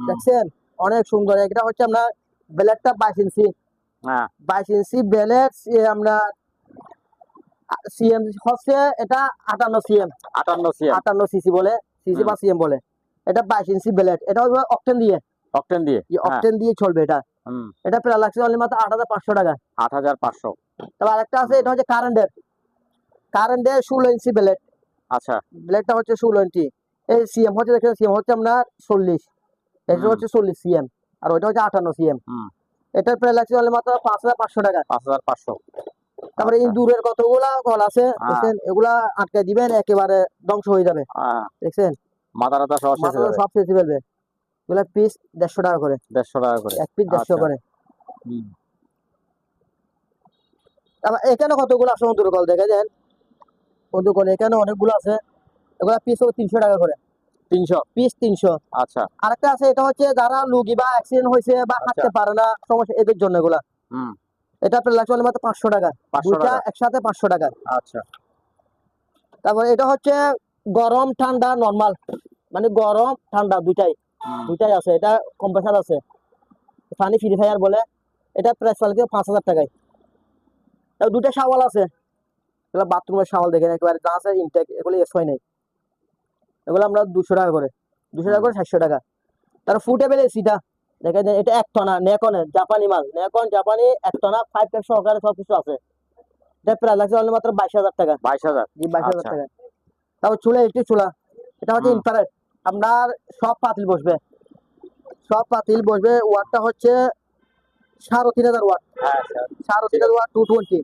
দেখছেন অনেক সুন্দর, এটা হচ্ছে আমরা ব্লেডটা 22 ইঞ্চি, হ্যাঁ 22 ইঞ্চি ব্লেড, আমরা সিএম হচ্ছে এটা 58 সিএম, 58 সিএম। 58 সিসি বলে, সিসি বা সিএম বলে। এটা 22 ইঞ্চি ব্লেড, এটা হচ্ছে অকটেন দিয়ে, অকটেন দিয়ে, অকটেন দিয়ে চলবে এটা। এটা প্রায় লাগছে অনলি মাত্র 8500 টাকা। 8500। তারপর আরেকটা আছে, এটা হচ্ছে কারেন্টের, কারেন্টের 16 ইঞ্চি ব্লেড। আচ্ছা। ব্লেডটা হচ্ছে 16 ইঞ্চি। এই সিএম হচ্ছে, দেখেন সিএম হচ্ছে আপনার 40, এটা হচ্ছে 40 সিএম, আর ওইটা হচ্ছে 58 সিএম। এটার প্রায় লাগছে অনলি মাত্র 5500 টাকা। 5500। তারপরে এই দূরের কতগুলা কল আছে দেখছেন, এগুলা আটকে দিবেন একেবারে ধ্বংস হয়ে যাবে, দেখছেন মাথা রাতা সব শেষ হয়ে যাবে, সব শেষ হয়ে যাবে। এগুলা পিস 150 টাকা করে, 150 টাকা করে এক পিস 150 করে। তারপর এখানে কতগুলো আছে দূরের কল দেখে দেন, বন্ধু কল এখানে অনেকগুলো আছে, এগুলা পিস 300 টাকা করে। 300 পিস 300। আচ্ছা। আরেকটা আছে, এটা হচ্ছে যারা লুগি বা অ্যাক্সিডেন্ট হয়েছে বা হাঁটতে পারে না সমস্যা, এদের জন্য এগুলা। এটা প্রায় লাগছে অনলি মাত্র 500 টাকা, দুইটা একসাথে 500 টাকা। আচ্ছা। তারপর এটা হচ্ছে গরম ঠান্ডা নরমাল, মানে গরম ঠান্ডা দুইটাই, দুইটাই আছে, এটা কম্প্রেসার আছে, পানি পিউরিফায়ার বলে। এটা প্রাইস লাগছে 5000 টাকায়। তারপর দুইটা শাওয়াল আছে, এগুলো বাথরুমের শাওয়াল, দেখেন একেবারে যা আছে ইনটেক, এগুলো এস হয় নাই, এগুলো আমরা 200 টাকা করে, 200 টাকা করে 700 টাকা। তারপর ফুটেবল এসিটা দেখেন, এটা 1 টনা নেকনের জাপানি মাল, নেকন জাপানি 1 টনা 5 পেপ সহকারে সবকিছু আছে। এটা প্রাইস লাগছে অনলি মাত্র 22000 টাকা। 22000। জি 22000 টাকা। তারপর চুলা, একটি চুলা, এটা হচ্ছে ইনফ্রারেড, আপনার সব পাতিল বসবে, সব পাতিল বসবে। ওয়াটটা হচ্ছে 3500 ওয়াট, 3500 ওয়াট 220।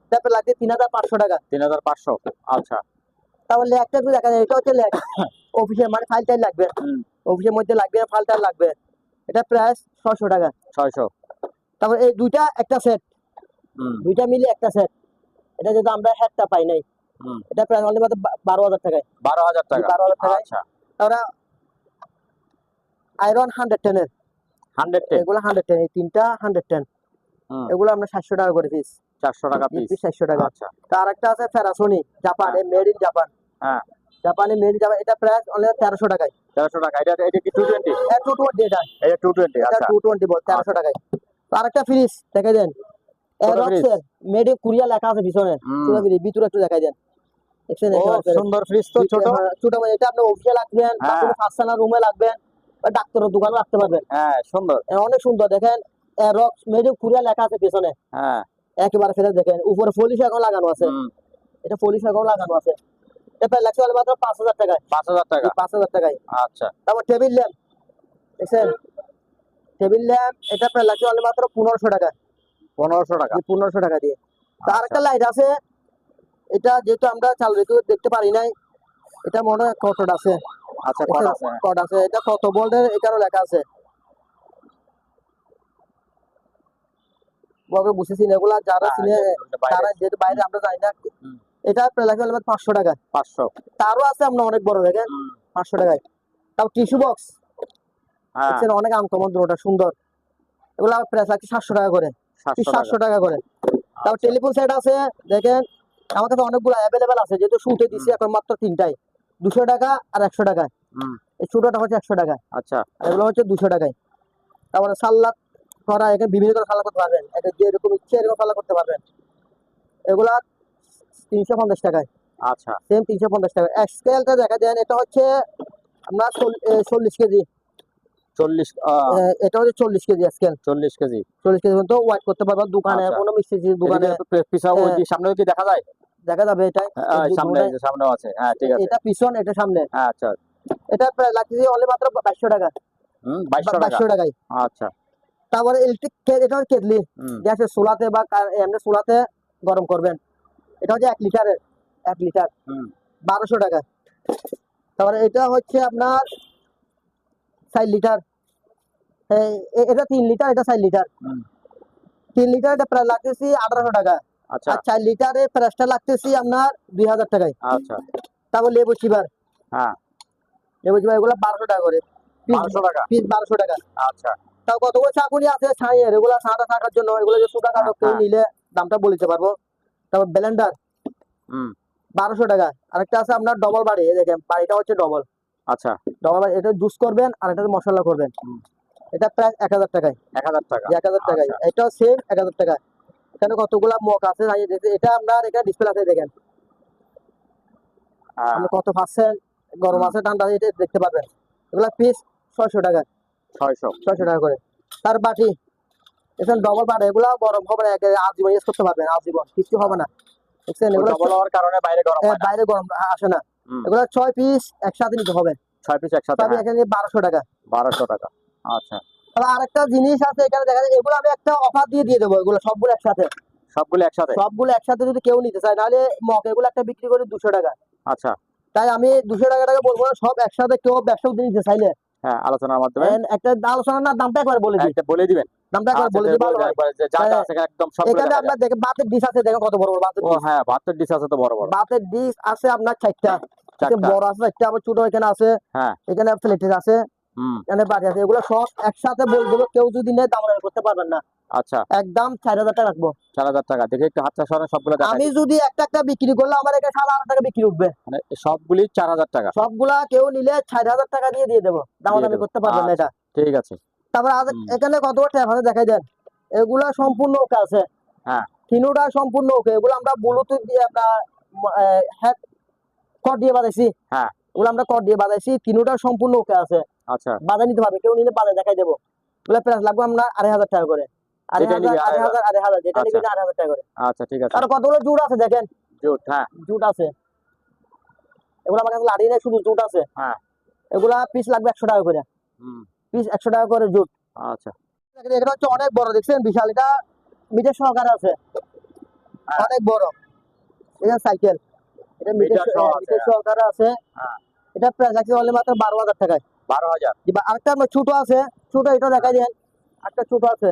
তারপর লাগছে 3500 টাকা। 3500। আচ্ছা। তারপর ল্যাগটা একটু দেখা যায়, এটা হচ্ছে ল্যাগ অফিসে, মানে ফাইল টাইল লাগবে, অফিসের মধ্যে লাগবে, ফাইল টাইল লাগবে। এটা প্রাইস 600 টাকা। 600। তারপর এই দুইটা একটা সেট, দুইটা মিলে একটা সেট, এটা যদি আমরা হেডটা পাই নাই, এটা প্রায় অনলি মাত্র 12000 টাকায়। 12000 টাকা। 12000 টাকায়। আচ্ছা। তারপরে আয়রন 110 এর, 110 এগুলো 110, এই তিনটা 110, এগুলো আমরা 700 টাকা করে পিস। 400 টাকা পিস। 700 টাকা। আচ্ছা। তার একটা আছে প্যারাসোনিক জাপান, মেড ইন জাপান, হ্যাঁ জাপানি মেড ইন জাপান, এটা প্রাইস অনলি 1300 টাকায়। 1300 টাকা। এটা কি 220? এটা 220, এটা 220। এটা আচ্ছা 220 বল, 1300 টাকায়। তার একটা ফ্রিজ দেখে দেন, এরক্সের মেড ইন কোরিয়া লেখা আছে পিছনে, পুরো ভিতরে একটু দেখাই দেন, দেখছেন সুন্দর ফ্রিজ তো, ছোট ছোট, মানে এটা আপনি অফিসে রাখবেন, আপনি ফাস্টানা রুমে রাখবেন, বা ডাক্তারের দোকানে রাখতে পারবেন। হ্যাঁ সুন্দর, অনেক সুন্দর। দেখেন এরক্স মেড ইন কোরিয়া লেখা আছে পিছনে, হ্যাঁ একেবারে ফেলে দেখেন, উপরে পলিশ এখন লাগানো আছে, এটা পলিশ এখন লাগানো আছে। এটা প্রায় লাগছে মাত্র 5000 টাকায়। 5000 টাকা। 5000 টাকায়। আচ্ছা। তারপর টেবিল ল্যাম্প দেখছেন, টেবিল ল্যাম্প, এটা প্রায় লাগছে মাত্র 1500 টাকা। 1500 টাকা। 1500 টাকা দিয়ে। তার একটা লাইট আছে, এটা যেহেতু আমরা চালু রেখে দেখতে পারি নাই, এটা মনে হয় কত আছে। আচ্ছা কত আছে? কত আছে, এটা কত ভোল্টের, এখানে লেখা আছে, বড় বুঝেছি না, এগুলা যারা চিনে, তারা যেহেতু বাইরে আমরা জানি না। এটা প্রায় লাগবে 500 টাকা। 500। তারও আছে আমরা অনেক বড়, দেখেন 500 টাকায়। তাও টিস্যু বক্স দেখছেন, অনেক আনকমন, ওটা সুন্দর, এগুলো প্রাইস লাগছে 700 টাকা করে, 700 টাকা করে। তারপর টেলিফোন সেট আছে, দেখেন আমার কাছে অনেকগুলো অ্যাভেলেবেল আছে, যেহেতু শুটে দিছি এখন মাত্র 3টাই, 200 টাকা আর 100 টাকা। এই ছোটটা হচ্ছে 100 টাকা। আচ্ছা। এগুলো হচ্ছে 200 টাকায়। তারপরে সাল্লাদ করা, এখানে বিভিন্ন ধরনের সাল্লাদ করতে পারবেন, যেরকম ইচ্ছে এরকম সাল্লাদ করতে পারবেন। এগুলা 350 টাকায়। আচ্ছা। সেম 350 টাকা। স্কেলটা দেখা দেন, এটা হচ্ছে আপনার 40 কেজি, 40 এটা হচ্ছে 40 কেজি স্কেল। 40 কেজি 40 কেজি পর্যন্ত ওয়েট করতে পারবা দোকানে, আচ্ছা। কোনো মিষ্টি দোকানে পিছা ওই যে সামনে কি দেখা যায়? দেখা যাবে। এটা সামনে যে সামনেও আছে, হ্যাঁ ঠিক আছে। এটা পিছন, এটা সামনে। আচ্ছা। এটা প্রায় লাগছে অনলি মাত্র 2200 টাকা। 2200 টাকা। 2200 টাকায়। আচ্ছা। তারপরে ইলেকট্রিক এটা হচ্ছে কেটলি, গ্যাসের চুলাতে বা এমনি চুলাতে গরম করবেন। এটা হচ্ছে 1 লিটারের, 1 লিটার 1200 টাকা। তারপরে এটা হচ্ছে আপনার 4 লিটার, এটা 3 লিটার, এটা 4 লিটার। 3 লিটার এটা প্রায় লাগতেছি 1800 টাকা। আচ্ছা। আর 4 লিটারের প্রাইসটা লাগতেছি আপনার 2000 টাকায়। আচ্ছা। তারপর লেবু চিবার, হ্যাঁ লেবু চিবার এগুলো 1200 টাকা করে। 1200 টাকা পিস 1200 টাকা। আচ্ছা। তাও কতগুলো চাকুরি আছে ছাইয়ের, এগুলো ছাটা থাকার জন্য, এগুলো যে সুতা কাটো কেউ নিলে দামটা বলে দিতে পারবো। তারপর ব্লেন্ডার 1200 টাকা। আরেকটা আছে আপনার ডবল বাড়ি, এই দেখেন বাড়িটা হচ্ছে ডবল। আচ্ছা। ডবল বাড়ি, এটা জুস করবেন আর এটা মশলা করবেন। এটা প্রায় 1000 টাকায়। 1000 টাকা। 1000 টাকায়। এটা সেম 1000 টাকা। এখানে কতগুলা মগ আছে এটা আপনার এখানে ডিসপ্লে আছে দেখেন। আপনি কত পাচ্ছেন, গরম আছে ঠান্ডা আছে এটা দেখতে পারবেন। এগুলা পিস 600 টাকা। 600 টাকা করে। তার বাটি এখানে ডবল বাটি, এগুলা গরম হবে না, আজীবন ইউজ করতে পারবেন, আজীবন কিছু হবে না। দেখছেন এগুলো ডবল হওয়ার কারণে বাইরে গরম হয় না। বাইরে গরম আসে না। এগুলা 6 পিস একসাথে নিতে হবে। 6 পিস একসাথে, হ্যাঁ। এখানে 1200 টাকা। 1200 টাকা। আচ্ছা। তাহলে আরেকটা জিনিস আছে এখানে দেখা যায়, এগুলো আমি একটা অফার দিয়ে দেবো, এগুলো সবগুলো একসাথে। সবগুলো একসাথে যদি কেউ নিতে চায়, নাহলে মগ এগুলো একটা বিক্রি করি 200 টাকা। আচ্ছা। তাই আমি 200 টাকা বলবো না, সব একসাথে কেউ ব্যবসা নিতে চাইলে হ্যাঁ আলোচনার মাধ্যমে একটা আলোচনা না, দামটা একবার বলে দিই। বলে দিবেন। দামটা একবার বলে দিই, ভালো হয়। যা যা আছে একদম সব এখানে আপনার দেখেন বাতের ডিশ আছে, দেখেন কত বড় বড় বাতের ডিশ। হ্যাঁ বাতের ডিশ আছে তো বড় বড়। বাতের ডিশ আছে আপনার 4টা, বড় আছে 4টা, আবার ছোট এখানে আছে। হ্যাঁ এখানে প্লেটের আছে, এখানে বাটি আছে। এগুলো সব একসাথে বলে দেবো, কেউ যদি নেয় দাম করতে পারবেন না। আচ্ছা। একদম 4000 টাকা রাখবো। 4000 টাকা। দেখে একটু হাতটা সরান, সবগুলো দেখাই। আমি যদি একটা বিক্রি করলে আমার এখানে 7000 টাকা বিক্রি উঠবে। মানে সবগুলি 4000 টাকা। সবগুলা কেউ নিলে 4000 টাকা দিয়ে দেবো, দামাদামি করতে পারবেন না এটা। ঠিক আছে। তারপর এখানে কত ট্যাপ আছে দেখাই দেন। এগুলা সম্পূর্ণ ওকে আছে। হ্যাঁ তিনোটা সম্পূর্ণ ওকে। এগুলো আমরা ব্লুটুথ দিয়ে আমরা হেড কর্ড দিয়ে বাজাইছি। হ্যাঁ এগুলো আমরা কর্ড দিয়ে বাজাইছি, তিনোটা সম্পূর্ণ ওকে আছে। আচ্ছা। বাজাই নিতে পারবে, কেউ নিলে বাজাই দেখাই দেবো। এগুলো প্রাইস লাগবে আমরা 2500 টাকা করে। 2500 যেটা নিবেন 2500 টাকা করে। আচ্ছা ঠিক আছে। আর কতগুলো জুট আছে দেখেন। জুট, হ্যাঁ জুট আছে। এগুলো আমার কাছে লাড়ি নাই, শুধু জুট আছে। হ্যাঁ এগুলা পিস লাগবে 100 টাকা করে। পিস 100 টাকা করে জুট। আচ্ছা। এটা হচ্ছে অনেক বড়, দেখছেন বিশাল। এটা মিটার সহকারে আছে, অনেক বড়। এটা সাইকেল, এটা মিটার সহকারে আছে। এটা প্রাইস আছে অনলি মাত্র 12000 টাকায়। 12000। আরেকটা ছোট আছে, ছোট এটা দেখাই দেন। একটা ছোট আছে,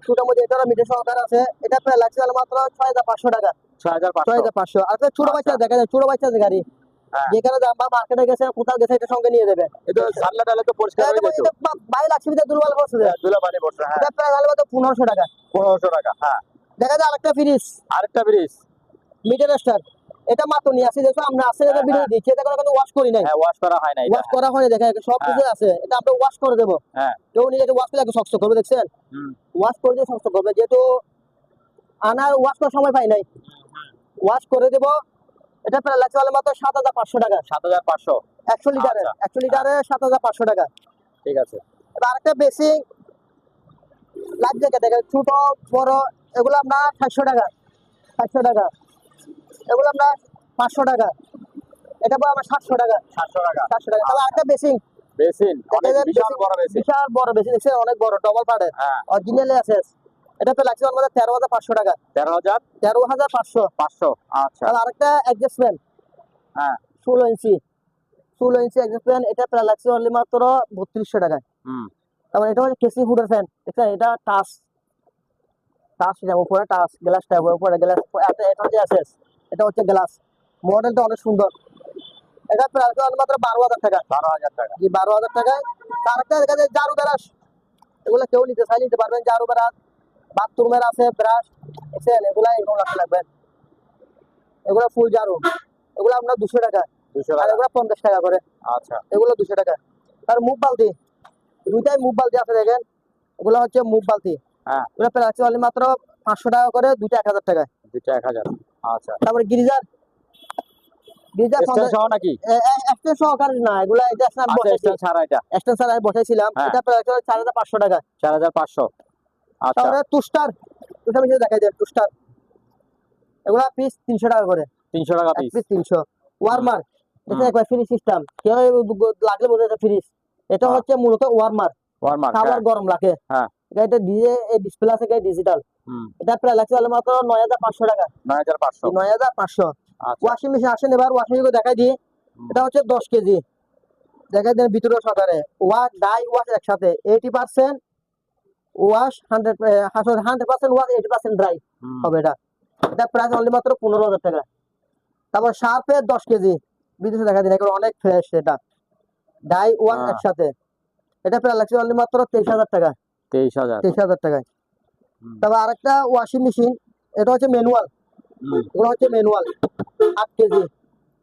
ছোটর মধ্যে এটা মিটার সহকারে আছে। এটা প্রায় লাগছে মাত্র 6500 টাকা। 6500। আর ছোট বাচ্চা দেখা যায়, ছোট বাচ্চা আছে গাড়ি, যেখানে দাম বা মার্কেটে গেছে কোথাও গেছে এটা সঙ্গে নিয়ে দেবে। এটা জানলা ডালে তো পরিষ্কার হয়ে যাচ্ছে। ভাই লাগছে ভিতরে দুর্বল করছে, দুলাবানি পড়ছে। হ্যাঁ এটা প্রায় হলো মাত্র 1500 টাকা। 1500 টাকা। হ্যাঁ দেখা যায় আরেকটা ফ্রিজ মিটার স্টার, এটা মাত্র নিয়ে আসি। দেখো আমরা আসে এটা ভিডিও দিচ্ছি, এটা কোনো ওয়াশ করি নাই। হ্যাঁ ওয়াশ করা হয় না, ওয়াশ করা হয় না, দেখা সব কিছু আছে। এটা আমরা ওয়াশ করে দেব। হ্যাঁ কেউ নিয়ে এটা ওয়াশ করলে একটু শক্ত করবে, দেখছেন ওয়াশ করে দিয়ে শক্ত করবে, যেহেতু আনার ওয়াশ করার সময় পাই নাই, ওয়াশ করে দেব। এটা প্রায় লাগছে মাত্র 7500 টাকা। 7500। 100 লিটারে 100 লিটারে 7500 টাকা। ঠিক আছে। এবার আরেকটা বেসিং লাইট জ্যাকেট দেখেন, ছোট বড়, এগুলো আমরা 700 টাকা। 700 টাকা। এগুলো আমরা 500 টাকা। এটা পর আমরা 700 টাকা। 700 টাকা। 700 টাকা। তাহলে আরেকটা বেসিং অনেক বিশাল বড় বেসিন। বিশাল বড় বেসিং, দেখছেন অনেক বড়, ডবল পার্টের, অরিজিনাল আছে। এটা তো লাগছে আমাদের 13500 টাকা। 13500। আচ্ছা। আর আরেকটা অ্যাডজাস্টমেন্ট, হ্যাঁ 16 ইঞ্চি অ্যাডজাস্টমেন্ট, এটা প্রায় লাগছে অনলি মাত্র 3200 টাকা। তারপর এটা হচ্ছে কেসি হুডের ফ্যান, দেখছেন এটা টাচ উপরে টাচ, গ্লাসটা উপরে গ্লাস। এটা হচ্ছে এসএস, এটা হচ্ছে গ্লাস। মডেলটা অনেক সুন্দর। এটা প্রায় লাগছে মাত্র 12000 টাকা। 12000 টাকা। জি 12000 টাকায়। তারপরে দেখা যায় ঝাড়ু ব্রাশ, এগুলো কেউ নিতে চাই নিতে পারবেন। ঝাড়ু ব্রাশ, বাথরুমের আছে ব্রাশ, দেখছেন এগুলা এরকম লাগবে। এগুলো ফুল ঝাড়ু, এগুলো আপনার 200 টাকা। 200 আর টাকা। এগুলো 50 টাকা করে। আচ্ছা। এগুলো 200 টাকা। আর মুভ বালতি, দুইটাই মুভ বালতি আছে দেখেন, এগুলো হচ্ছে মুভ বালতি। হ্যাঁ এগুলো প্রায় আছে অনলি মাত্র 500 টাকা করে, দুইটা 1000 টাকা। দুইটা 1000। আচ্ছা। তারপরে গিজার, ডিজিটাল স্ট্যান্ড সহ নাকি? এক্সটেন্স সহকারে না, এগুলা এটা স্ন্যাপ আচ্ছা বসাইছি, স্ট্যান্ড ছাড়া এটা এক্সটেন্স ছাড়া বসাইছিলাম। হ্যাঁ। এটা প্রায় 4500 টাকা। 4500। আচ্ছা তারপরে টুস্টার, ওটা আমি দেখাই দিই। টুস্টার এগুলা পিস 300 টাকা করে, 300 টাকা এক পিস। পিস 300। ওয়ার্মার, এটা একবার ফ্রি সিস্টেম, কেউ লাগলে বলতে এটা ফ্রিজ। এটা হ্যাঁ। হচ্ছে মূলত ওয়ার্মার, ওয়ার্মার খাবার গরম রাখে। হ্যাঁ। এটা ডিজে এই ডিসপ্লে আছে ডিজিটাল। এটা প্রায় লাগছে মাত্র 9500 টাকা। 9500। 9500। আচ্ছা ওয়াশিং মেশিন আসেন, এবার ওয়াশিং মেশিন দেখাই দিই। এটা হচ্ছে 10 কেজি, দেখাই দেন ভিতরে সহকারে ওয়াশ ডাই ওয়াশ একসাথে 80% ওয়াশ 100% ওয়াশ 80% ড্রাই হবে। এটা এটা প্রাইস অনলি মাত্র 15000 টাকা। তারপর শার্পের 10 কেজি বিদেশে দেখা দিন, এগুলো অনেক ফ্রেশ। এটা ডাই ওয়াশ একসাথে, এটা প্রায় লাগছে অনলি মাত্র 23000 টাকা। 23000 টাকায়। তারপর আরেকটা ওয়াশিং মেশিন, এটা হচ্ছে ম্যানুয়াল, এগুলো হচ্ছে ম্যানুয়াল 8 কেজি,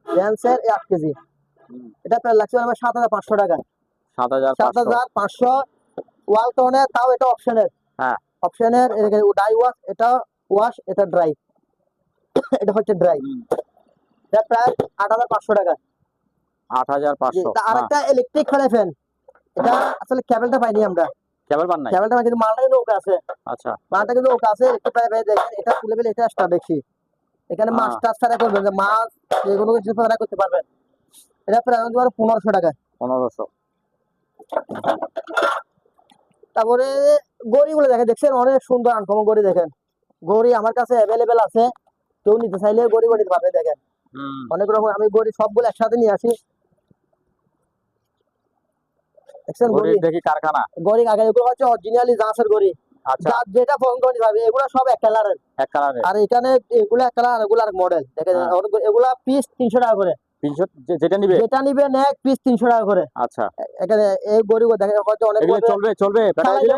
র্যান্সের 8 কেজি। এটা প্রায় লাগছে আমার 7500 টাকা। 7500। ওয়ালটনের, তাও এটা অপশনের। হ্যাঁ অপশনের ডাই ওয়াশ, এটা ওয়াশ, এটা ড্রাই। এটা হচ্ছে ড্রাই, এটা প্রায় 8500 টাকা। 8500। আরেকটা ইলেকট্রিক ফ্যান, এটা আসলে কেবলটা পাইনি আমরা, কেবল পান নাই? কেবলটা কিন্তু মালটা কিন্তু ওকে আছে। আচ্ছা মালটা কিন্তু ওকে আছে, একটু প্রায় দেখেন। এটা ফুলে বেলে এটা এক্সট্রা দেখছি, এখানে মাছ টাছ ছাড়া করবেন, মাছ যেগুলো কিছু ছাড়া করতে পারবেন। এটা প্রায় 1500 টাকা। 1500। তারপরে গড়িগুলো দেখেন, দেখছেন অনেক সুন্দর আনকমন গড়ি। দেখেন গড়ি আমার কাছে অ্যাভেলেবেল আছে, কেউ নিতে চাইলে গড়ি নিতে পারবে। দেখেন অনেক রকম, আমি গড়ি সবগুলো একসাথে নিয়ে আসি। দেখছেন গড়ি দেখি কারখানা গড়ি আগে, এগুলো হচ্ছে অরিজিনালি জাহাজের গড়ি। আচ্ছা যেটা ফোন করে পাবে, এগুলো সব এক কালারের। এক কালারের। আর এখানে এগুলো এক কালার, এগুলো আর মডেল। দেখেন এগুলা পিস 300 টাকা করে। 300 যেটা নিবে নেক পিস 300 টাকা করে। আচ্ছা এখানে এই গড়িগুলো দেখেন হয়তো অনেক চলবে ব্যাটারি দিলে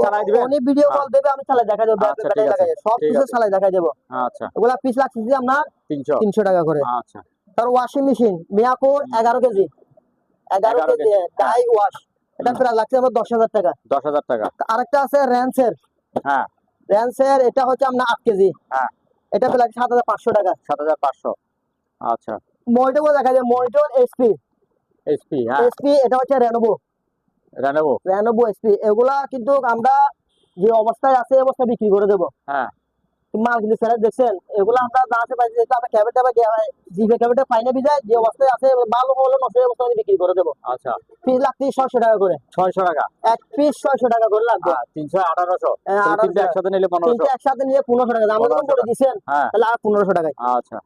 চালাই দিবেন। উনি ভিডিও কল দেবে, আমি চালাই দেখা দেব, ব্যাটারি লাগাই সব কিছু চালাই দেখা দেব। আচ্ছা এগুলা পিস লাগছে আপনার 300 টাকা করে। আচ্ছা তার washing machine মিয়াকোর 11 KG, 11 KG die wash, এটা প্রায় লাগছে আমার 10000 টাকা। 10000 টাকা। আরেকটা আছে র্যান্সের। হ্যাঁ র্যান্সের, এটা হচ্ছে আপনার 8 কেজি। হ্যাঁ এটা প্রায় 7500 টাকা। 7500। আচ্ছা মনিটর দেখা যায়, মনিটর এসপি। হ্যাঁ এসপি, এটা হচ্ছে রেনোভো এসপি। এগুলা কিন্তু আমরা যে অবস্থায় আছে এই অবস্থায় বিক্রি করে দেবো। হ্যাঁ মাল কিন্তু ফেরত দেখছেন, এগুলো আমরা জানাতে পারি, যেহেতু আমরা ক্যাবেটা জিপে ক্যাবেটা পাই না বিজায়, যে অবস্থায় আছে ভালো হলো নষ্ট অবস্থায় বিক্রি করে দেবো। আচ্ছা পিস লাগছে 600 টাকা করে। 600 টাকা এক পিস 600 টাকা করে লাগবে। 300 1800। তিনটা একসাথে নিলে 1500। একসাথে নিয়ে 1500 টাকা দাম করে দিচ্ছেন, তাহলে আর 1500 টাকায়। আচ্ছা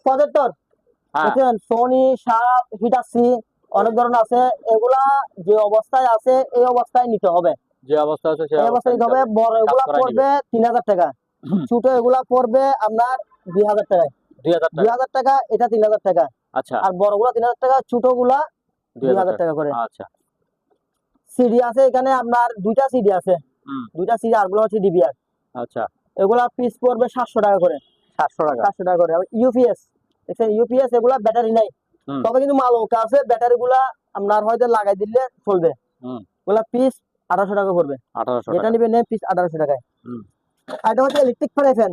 প্রজেক্টর দেখেন, সোনি, শার্প, হিটাচি, অনেক ধরনের আছে। এগুলা যে অবস্থায় আছে এই অবস্থায় নিতে হবে, যে অবস্থা আছে সেই অবস্থায় নিতে হবে। বড় এগুলা পড়বে 3000 টাকা, ছোট এগুলা পড়বে আপনার 2000 টাকায়। 2000 টাকা, এটা 3000 টাকা। আচ্ছা আর বড়গুলা 3000 টাকা, ছোট গুলা 2000 টাকা করে। আচ্ছা সিডি আছে এখানে আপনার দুইটা সিডি আছে, দুইটা সিডি, আর গুলো হচ্ছে ডিবিআর। আচ্ছা এগুলা পিস পড়বে 700 টাকা করে। 700 টাকা করে। ইউপিএস দেখছেন, ইউপিএস এগুলা ব্যাটারি নাই, তবে কিন্তু মাল ওকে আছে। ব্যাটারি গুলা আপনার হয়তো লাগাই দিলে চলবে। ওগুলা পিস 1800 টাকা পড়বে। 1800 যেটা নিবেন পিস 1800 টাকায়। আর এটা হচ্ছে electric fry pan.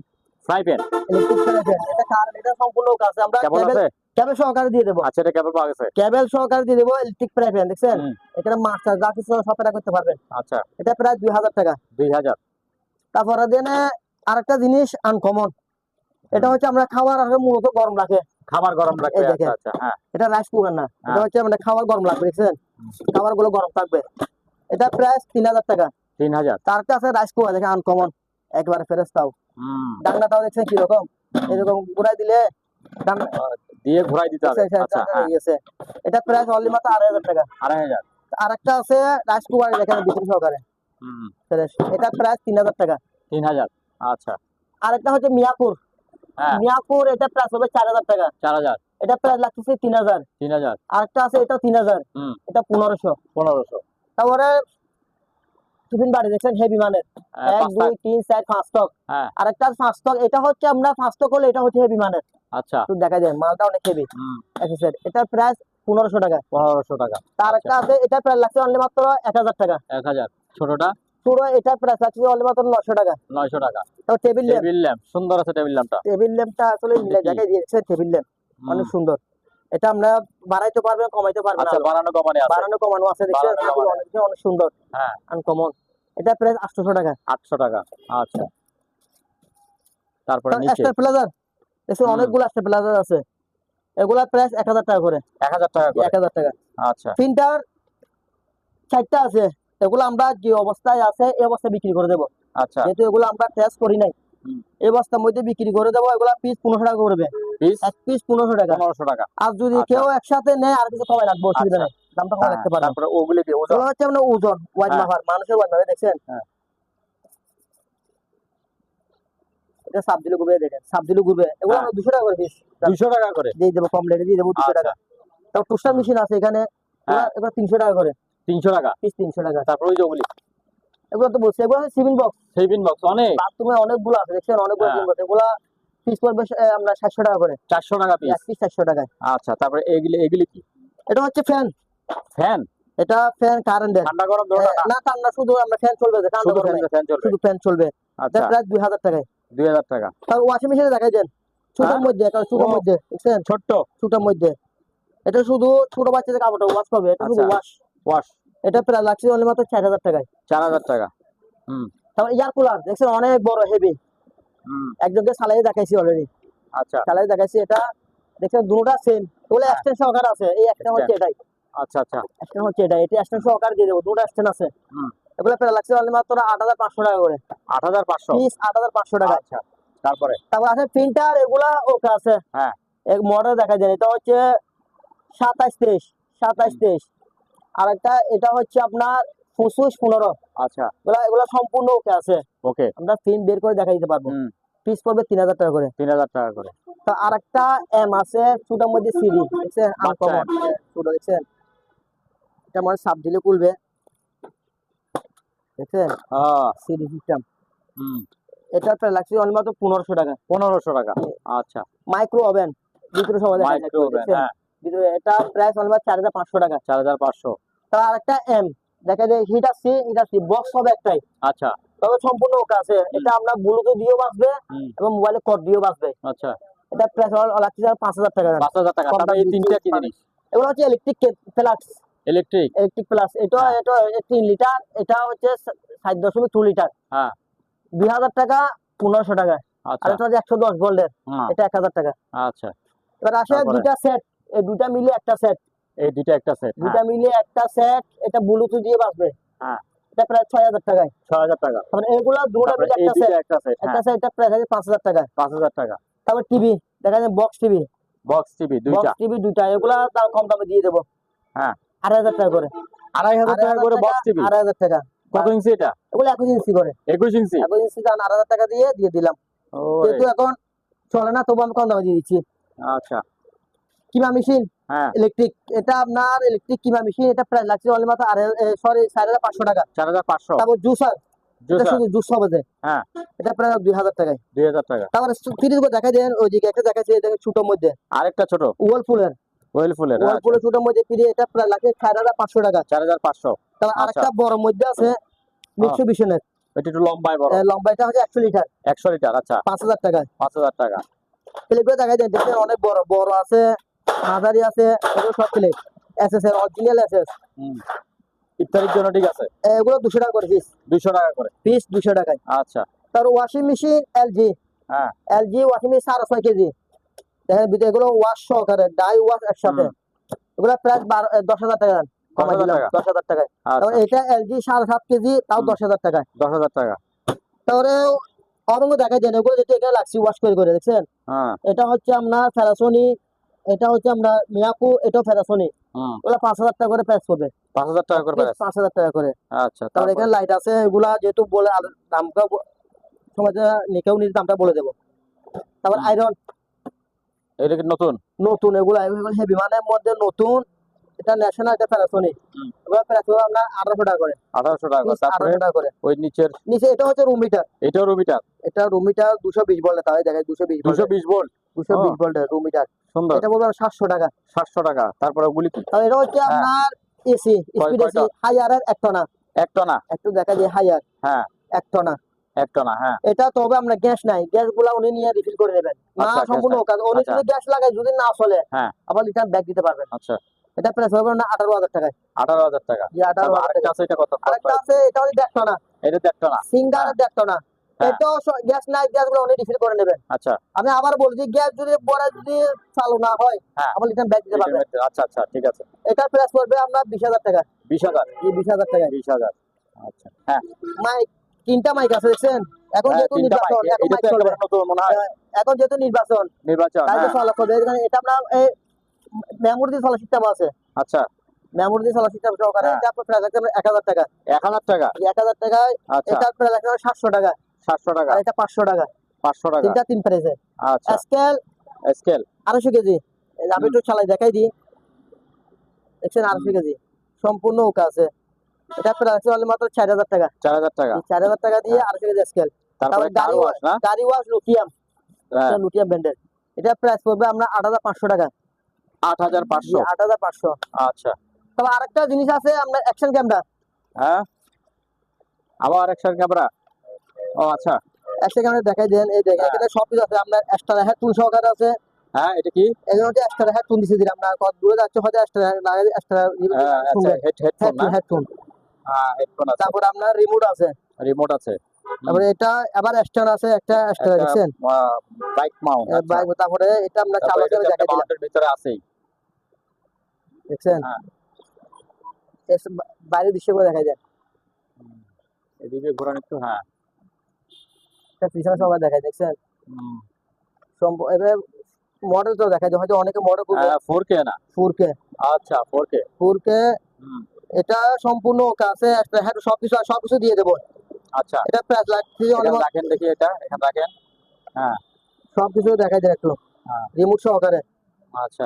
Electric fry pan, এটা কারেন্ট, এটা সম্পূর্ণ ওকে আছে। আমরা কেবল সহকারে দিয়ে দেবো। আচ্ছা এটা কেবল পাওয়া গেছে, কেবল সহকারে দিয়ে দেবো। ইলেকট্রিক ফ্রাই প্যান দেখছেন, এখানে মাছ যা কিছু সব এটা করতে পারবেন। আচ্ছা এটা প্রায় 2000 টাকা। 2000। তারপরে দেন আরেকটা জিনিস আনকমন, এটা হচ্ছে আমরা খাবার আসলে মূলত গরম রাখে, খাবার গরম রাখে। আচ্ছা হ্যাঁ, এটা রাইস কুকার না, এটা হচ্ছে আমরা খাবার গরম রাখবে। দেখছেন খাবার গুলো গরম থাকবে। এটা প্রায় 3000 টাকা। 3000। তার কাছে রাইস কুকার দেখেন আনকমন, একবারে ফেরেস্তাও। ডাঙ্গাটাও দেখছেন কিরকম, এরকম ঘুরাই দিলে দিয়ে ঘুরাই দিতে হবে। আচ্ছা হ্যাঁ, এটা প্রায় অনলি মাত্র 2500 টাকা। 2500। আরেকটা আছে রাইস কুকার দেখেন বিক্রি সহকারে, এটা প্রায় 3000 টাকা। 3000। আচ্ছা আরেকটা হচ্ছে মিয়াপুর। মিয়াপুর, এটা প্রাইস হবে 4000 টাকা। 4000। এটা প্রাইস লাগতেছে 3000। 3000। আরেকটা আছে, এটা 3000, এটা 1500। 1500। তারপরে টিফিন বাড়ি দেখছেন হেভি মানের, 1 2 3 4 5 স্টক। আরেকটা 5 স্টক, এটা হচ্ছে আমরা 5 স্টক হলে এটা হচ্ছে হেভি মানের। আচ্ছা তো দেখা যায় মালটা অনেক হেভি। আচ্ছা স্যার, এটা প্রাইস 1500 টাকা। 1500 টাকা। তার একটা আছে, এটা প্রাইস লাগছে অনলি মাত্র 1000 টাকা। 1000। ছোটটা পুরো এটা প্রাইস লাগছে অনলি মাত্র 900 টাকা। 900 টাকা। তো টেবিল ল্যাম্প সুন্দর আছে টেবিল ল্যাম্পটা। টেবিল ল্যাম্পটা আসলে মিলে জায়গায় দিয়েছে টেবিল ল্যাম্প। অনেক সুন্দর। এটা আমরা বাড়াইতে পারবেন, কমাইতে পারবেন। আচ্ছা, বানানো কমানো আছে। বাড়ানো কমানো আছে, দেখছেন অনেক সুন্দর। হ্যাঁ, আনকমন। এটা প্রাইস 800 টাকা। 800 টাকা। আচ্ছা, তারপরে নিচে এক্সট্রা প্লাজার দেখছেন অনেকগুলো এক্সট্রা প্লাজার আছে। এগুলা প্রাইস 1000 টাকা করে। 1000 টাকা করে। 1000 টাকা। আচ্ছা, প্রিন্টার 4টা আছে। এগুলো আমরা যে অবস্থায় আছে এই অবস্থায় বিক্রি করে দেব। আচ্ছা, যেহেতু এগুলো আমরা টেস্ট করি নাই, এই অবস্থার মধ্যে বিক্রি করে দেবো। এগুলা পিস 1500 টাকা করবে। এক পিস 1500 টাকা। 1500 টাকা। আর যদি কেউ একসাথে নেয় আর কিছু কমাই রাখবো, অসুবিধা নেই, দামটা কমাই রাখতে পারবো। তারপরে ওগুলি কি ওজন? ওগুলো হচ্ছে আপনার ওজন, ওয়াইড মাপার, মানুষের ওয়াইড মাপার, দেখছেন? এটা সাবজিলো গুবে, দেখেন সাবজিলো গুবে। এগুলো আমরা 200 টাকা করে পিস। 200 টাকা করে দিয়ে দেবো, কম রেটে দিয়ে দেবো 200 টাকা। তারপর টুস্টার মেশিন আছে এখানে, এগুলো 300 টাকা করে। 300 টাকা পিস 300 টাকা। তারপর ওই যে ওগুলি, এগুলো তো বলছি, এগুলো হচ্ছে সিভিন বক্স। সেভিং বক্স অনেক বাথরুমে অনেকগুলো আছে, দেখছেন অনেকগুলো সিভিন বক্স। এগুলো পিস পড়বে আমরা 700 টাকা করে। 400 টাকা পিস। এক পিস 400 টাকায়। আচ্ছা, তারপরে এগুলি কি? এটা হচ্ছে ফ্যান। ফ্যান? এটা ফ্যান কারেন্টের। ঠান্ডা গরম দুটো না? না ঠান্ডা, শুধু আমরা ফ্যান চলবে, শুধু ফ্যান চলবে। শুধু ফ্যান চলবে। আচ্ছা, এটা প্রায় 2000 টাকায়। 2000 টাকা। তারপর ওয়াশিং মেশিনে দেখাই দেন, ছোটর মধ্যে, একটা ছোটর মধ্যে, দেখছেন? ছোটর মধ্যে। এটা শুধু ছোট বাচ্চাদের কাপড়টা ওয়াশ করবে, এটা শুধু ওয়াশ। এটা প্রায় লাগছে অনলি মাত্র 4000 টাকায়। 4000 টাকা। তারপর এয়ার কুলার দেখছেন, অনেক বড় হেভি। একজনকে চালাই দেখাইছি অলরেডি। আচ্ছা, চালাই দেখাইছি। এটা দেখছেন দুটোটা সেম। ওগুলো এক্সটেন্স সহকার আছে। এই একটা হচ্ছে এটাই। আচ্ছা, আচ্ছা, এক্সটেন্স হচ্ছে এটা। এটা এক্সটেন্স সহকার দিয়ে দেবো, দুটো এক্সটেন্স আছে। এগুলো প্রায় লাগছে অনলি মাত্র 8500 টাকা করে। 8500 পিস 8500 টাকা। আচ্ছা, তারপরে আছে প্রিন্টার, এগুলা ওকে আছে। হ্যাঁ, এক মডেল দেখা যায়, এটা হচ্ছে 2723। আর একটা এটা হচ্ছে আপনার 2515। আচ্ছা, এগুলা সম্পূর্ণ ওকে আছে। ওকে, আমরা প্রিন্ট বের করে দেখাই দিতে পারবো। পিস পড়বে 3000 টাকা করে। 3000 টাকা করে। তো আরেকটা এম আছে, ছোটার মধ্যে সিডি, দেখছেন? আনকমন ছোট, দেখছেন? এটা মানে সাব দিলে খুলবে, দেখছেন? CD system. এটা প্রায় লাগছে অনলি মাত্র 1500 টাকা। 1500 টাকা। আচ্ছা, মাইক্রো ওভেন, ভিতরে সবাই দেখা মাইক্রো ওভেন, হ্যাঁ, ভিতরে। এটা প্রাইস অনলি 4500 টাকা। 4500। তার আরেকটা এম দেখা যায়, হিটার সি বক্স হবে একটাই। আচ্ছা, তবে সম্পূর্ণ ওকে আছে। এটা আমরা ব্লুটুথ দিয়েও বাজবে এবং মোবাইলে কর্ড দিয়েও বাজবে। আচ্ছা, এটা প্রাইস লাগছে 5000 টাকা। 5000 টাকা। তারপরে এই তিনটা কি জিনিস? এগুলো হচ্ছে ইলেকট্রিক ফ্লাক্স। Electric plus. এটা 3 লিটার। এটা হচ্ছে 7.2 লিটার। হ্যাঁ, 2000 টাকা, 1500 টাকা। আচ্ছা, আর এটা হচ্ছে 110 ভোল্টের। এটা 1000 টাকা। আচ্ছা, এবার আসে দুইটা সেট। এই দুইটা মিলে একটা সেট। এই দুইটা একটা সেট। দুইটা মিলে একটা সেট। এটা ব্লুটুথ দিয়ে বাজবে। হ্যাঁ, এটা প্রায় 6000 টাকায়। 6000 টাকা। মানে এগুলা দুটো মিলে একটা সেট। একটা সেট এটা প্রায় 5000 টাকা। 5000 টাকা। তারপর টিভি দেখা যায়, বক্স টিভি। দুইটা। বক্স টিভি দুইটা। এগুলা দাম কম দামে দিয়ে দেবো। হ্যাঁ, 2500 টাকা করে। 2500 টাকা করে বক্স টিভি। 2500 টাকা। কত ইঞ্চি এটা? এগুলো 21 ইঞ্চি করে। 21 ইঞ্চি। 21 ইঞ্চি দাম 8000 টাকা দিয়ে দিলাম। যেহেতু এখন চলে না, তবু আমি কম দামে দিয়ে দিচ্ছি। আচ্ছা, কিমা মেশিন, হ্যাঁ, ইলেকট্রিক। এটা আপনার ইলেকট্রিক কিমা মেশিন। এটা প্রাইস লাগছে অনলি মাত্র 4500 টাকা। 4500। তারপর জুসার, এটা শুধু জুস হবে। হ্যাঁ, এটা প্রায় 2000 টাকায়। 2000 টাকা। তারপর তিরিশ করে দেখাই দেন, ওইদিকে একটা দেখাচ্ছি, এটা ছোটোর মধ্যে। আরেকটা ছোট ওয়ালপুলের ছোটোর মধ্যে ফিরে। এটা প্রায় লাগছে 4500 টাকা। 4500। তারপর আরেকটা বড় মধ্যে আছে, মিৎসুবিশির। এটা একটু লম্বায় বড়। লম্বাইটা হচ্ছে 100 লিটার। 100 লিটার। আচ্ছা, 5000 টাকা। 5000 টাকা। প্লেটগুলো দেখাই দেন, দেখছেন অনেক বড় বড় আছে, মাঝারি আছে। এগুলো সব প্লেট এসএস এর, অরিজিনাল এসএস। ইফতারির জন্য ঠিক আছে। এগুলো 200 টাকা করে পিস। 200 টাকা করে পিস 200 টাকায়। আচ্ছা, তার ওয়াশিং মেশিন এলজি। হ্যাঁ, এলজি ওয়াশিং মেশিন 6.5 কেজি। দেখেন ভিতরে এগুলো ওয়াশ সহকারে, ডাই ওয়াশ একসাথে। এগুলো প্রায় 10,000 টাকা কমাই দিলাম। 10,000 টাকায়। তারপর এটা এলজি 7.5 কেজি, তাও 10,000 টাকায়। 10,000 টাকা। তারপরে অরঙ্গ দেখাই দেন, এগুলো যেটা এখানে লাগছে ওয়াশ করে দেখছেন? এটা হচ্ছে আপনার প্যারাসোনি, এটা হচ্ছে আমরা মিয়াকো, এটাও প্যারাসোনি। ওগুলা 5000 টাকা করে প্রাইস করবে। 5000 টাকা করে প্রাইস। 5000 টাকা করে। আচ্ছা, তারপর এখানে লাইট আছে। এগুলা যেহেতু বলে দামটা সমাজে নিকেও নিজ দামটা বলে দেবো। তারপর আয়রন, এটা কি নতুন? এগুলা হেভি মানের মধ্যে নতুন। এটা ন্যাশনাল, এটা প্যারাসোনিক। এগুলা প্রাইস হবে আপনার 1800 টাকা করে। 1800 টাকা। তারপরে 1800 টাকা করে। ওই নিচে এটা হচ্ছে রুম মিটার। এটাও রুম মিটার। এটা রুম মিটার 220 ভোল্ট। তাই দেখেন 220 ভোল্ট। 220 ভোল্টের রুম মিটার। সুন্দর। এটা বলবেন 700 টাকা। 700 টাকা। তারপরে ওগুলি কি? তাহলে এটা হচ্ছে আপনার এসি, স্পিড এসি, হাইয়ারের 1 টনা। 1 টনা। একটু দেখা যায় হাইয়ার। হ্যাঁ, 1 টনা। 1 টনা, হ্যাঁ। এটা তবে আমরা গ্যাস নাই, গ্যাস গুলা উনি নিয়ে রিফিল করে নেবেন না, আচ্ছা, গ্যাস সম্পূর্ণ নাই। কাজ উনি আচ্ছা। যদি গ্যাস লাগায় যদি না চলে হ্যাঁ। আবার রিটার্ন ব্যাক দিতে পারবেন। আচ্ছা, এটা প্রাইস হবে না 18,000 টাকায়। 18,000 টাকা। জি 18,000 আরেকটা টাকা। আছে, এটা কত? আরেকটা আছে, এটা হচ্ছে 1.5 টনা, এটা 1.5 টনা। সিঙ্গার হ্যাঁ। 1.5 টনা। হ্যাঁ। এটাও গ্যাস নাই, গ্যাস গুলো উনি রিফিল করে নেবেন। আচ্ছা, আমি আবার বলছি গ্যাস যদি পরে যদি চালু না হয় হ্যাঁ। আবার রিটার্ন ব্যাক দিতে পারবেন। আচ্ছা, আচ্ছা, ঠিক আছে। এটা প্রাইস পড়বে আপনার 20,000 টাকা। 20,000। জি 20,000 টাকা। 20,000। আচ্ছা, হ্যাঁ। মাইক, 3টা মাইক আছে দেখছেন? এখন হ্যাঁ, যেহেতু 3টা নির্বাচন, মাইক। এখন এটা মাইক তো চলবে। একেবারে নতুন মনে হয়। এখন যেহেতু নির্বাচন, নির্বাচন, তাই তো হ্যাঁ। চলা করবে। এখানে এটা আপনার এই মেমোরি দিয়ে চলা সিস্টেম আছে। আচ্ছা, মেমোরি দিয়ে চলা সিস্টেম সহকারে হ্যাঁ। এটা আপনার প্রাইস লাগবে 1,000 টাকা। 1,000 টাকা। এই 1,000 টাকায় আচ্ছা, এটা প্রাইস লাগবে 700 টাকা। 700 টাকা। আর এটা 500 টাকা। 500 টাকা। তিনটা তিন প্রাইসে। আচ্ছা, স্কেল স্কেল। 250 কেজি। এই যে আমি একটু চালাই দেখাই দিই। দেখছেন 250 কেজি। সম্পূর্ণ ওকে আছে। এটা প্রাইস হলো মাত্র 4,000 টাকা। 4,000 টাকা। এই 4,000 টাকা দিয়ে 250 কেজি স্কেল। তারপরে কার গাড়ি ওয়াশ না? গাড়ি ওয়াশ লুটিয়াম। হ্যাঁ, এটা লুটিয়াম ব্র্যান্ডের। এটা প্রাইস পড়বে আমরা 8,500 টাকা। 8,500। 8,500। আচ্ছা, তবে আরেকটা জিনিস আছে আপনার অ্যাকশন ক্যামেরা। হ্যাঁ। আবার অ্যাকশন ক্যামেরা। ও আচ্ছা, অ্যাকশন ক্যামেরা দেখাই দেন, এই দেখেন হ্যাঁ। এখানে সবকিছু আছে, আপনার এক্সট্রা হেড টুল সহকারে আছে। হ্যাঁ, এটা কি? এখানে হচ্ছে এক্সট্রা হেড টুল দিছি দিলাম, আপনার কত দূরে যাচ্ছে হয়তো এক্সট্রা লাগাই এক্সট্রা হ্যাঁ, আচ্ছা, হেডফোন না? হেডফোন। হ্যাঁ, হেডফোন আছে। তারপর আপনার রিমোট আছে। রিমোট আছে। তারপরে এটা আবার এক্সট্রা আছে, একটা এক্সট্রা একটা দেখছেন? Bike Mount. আচ্ছা। তারপরে এটা আমরা তারপরে চালু এটা করে একটা দেখাই দিলাম, মাউন্টের ভিতরে আছেই। দেখছেন? হ্যাঁ। বাইরে দৃশ্য করে দেখাই দেন, এদিকে ঘোরান একটু, হ্যাঁ। এটা পিছনে সবাই দেখাই, দেখছেন? হুম। এবার মডেল তো দেখাই যায়, হয়তো অনেকে মডেল করবে 4K না? 4K। আচ্ছা, 4K। 4K হুম। এটা সম্পূর্ণ ওকে আছে, এক্সট্রা হেড সবকিছু দিয়ে দেবো। আচ্ছা, এটা প্রাইস লাগছে এখানে রাখেন দেখি, এটা এখানে রাখেন। হ্যাঁ, সবকিছু দেখাই দেন একটু হ্যাঁ। রিমোট সহকারে। আচ্ছা,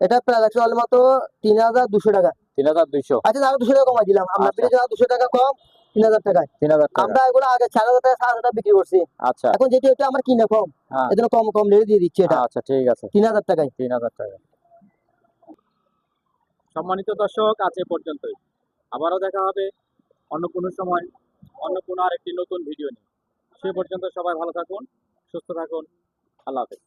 এটা প্রাইস লাগছে মাত্র 3,200 টাকা। 3,200। আচ্ছা আরো 200 টাকা কমাই দিলাম, আমরা আচ্ছা। পেয়ে 200 টাকা কম, 3,000 টাকায়। 3,000 টাকা। আমরা এগুলো আগে 4,000 টাকা 7,000 টাকা বিক্রি করছি, আচ্ছা, এখন যেটা এটা আমার কিনে কম, হ্যাঁ। এজন্য কম কম রেটে দিয়ে দিচ্ছি এটা। আচ্ছা, ঠিক আছে। 3,000 টাকায়। 3,000 টাকা। সম্মানিত দর্শক, আজ এ পর্যন্তই। আবারও দেখা হবে অন্য কোনো সময়, অন্য কোনো আরেকটি নতুন ভিডিও নিয়ে। সে পর্যন্ত সবাই ভালো থাকুন, সুস্থ থাকুন। আল্লাহ হাফেজ।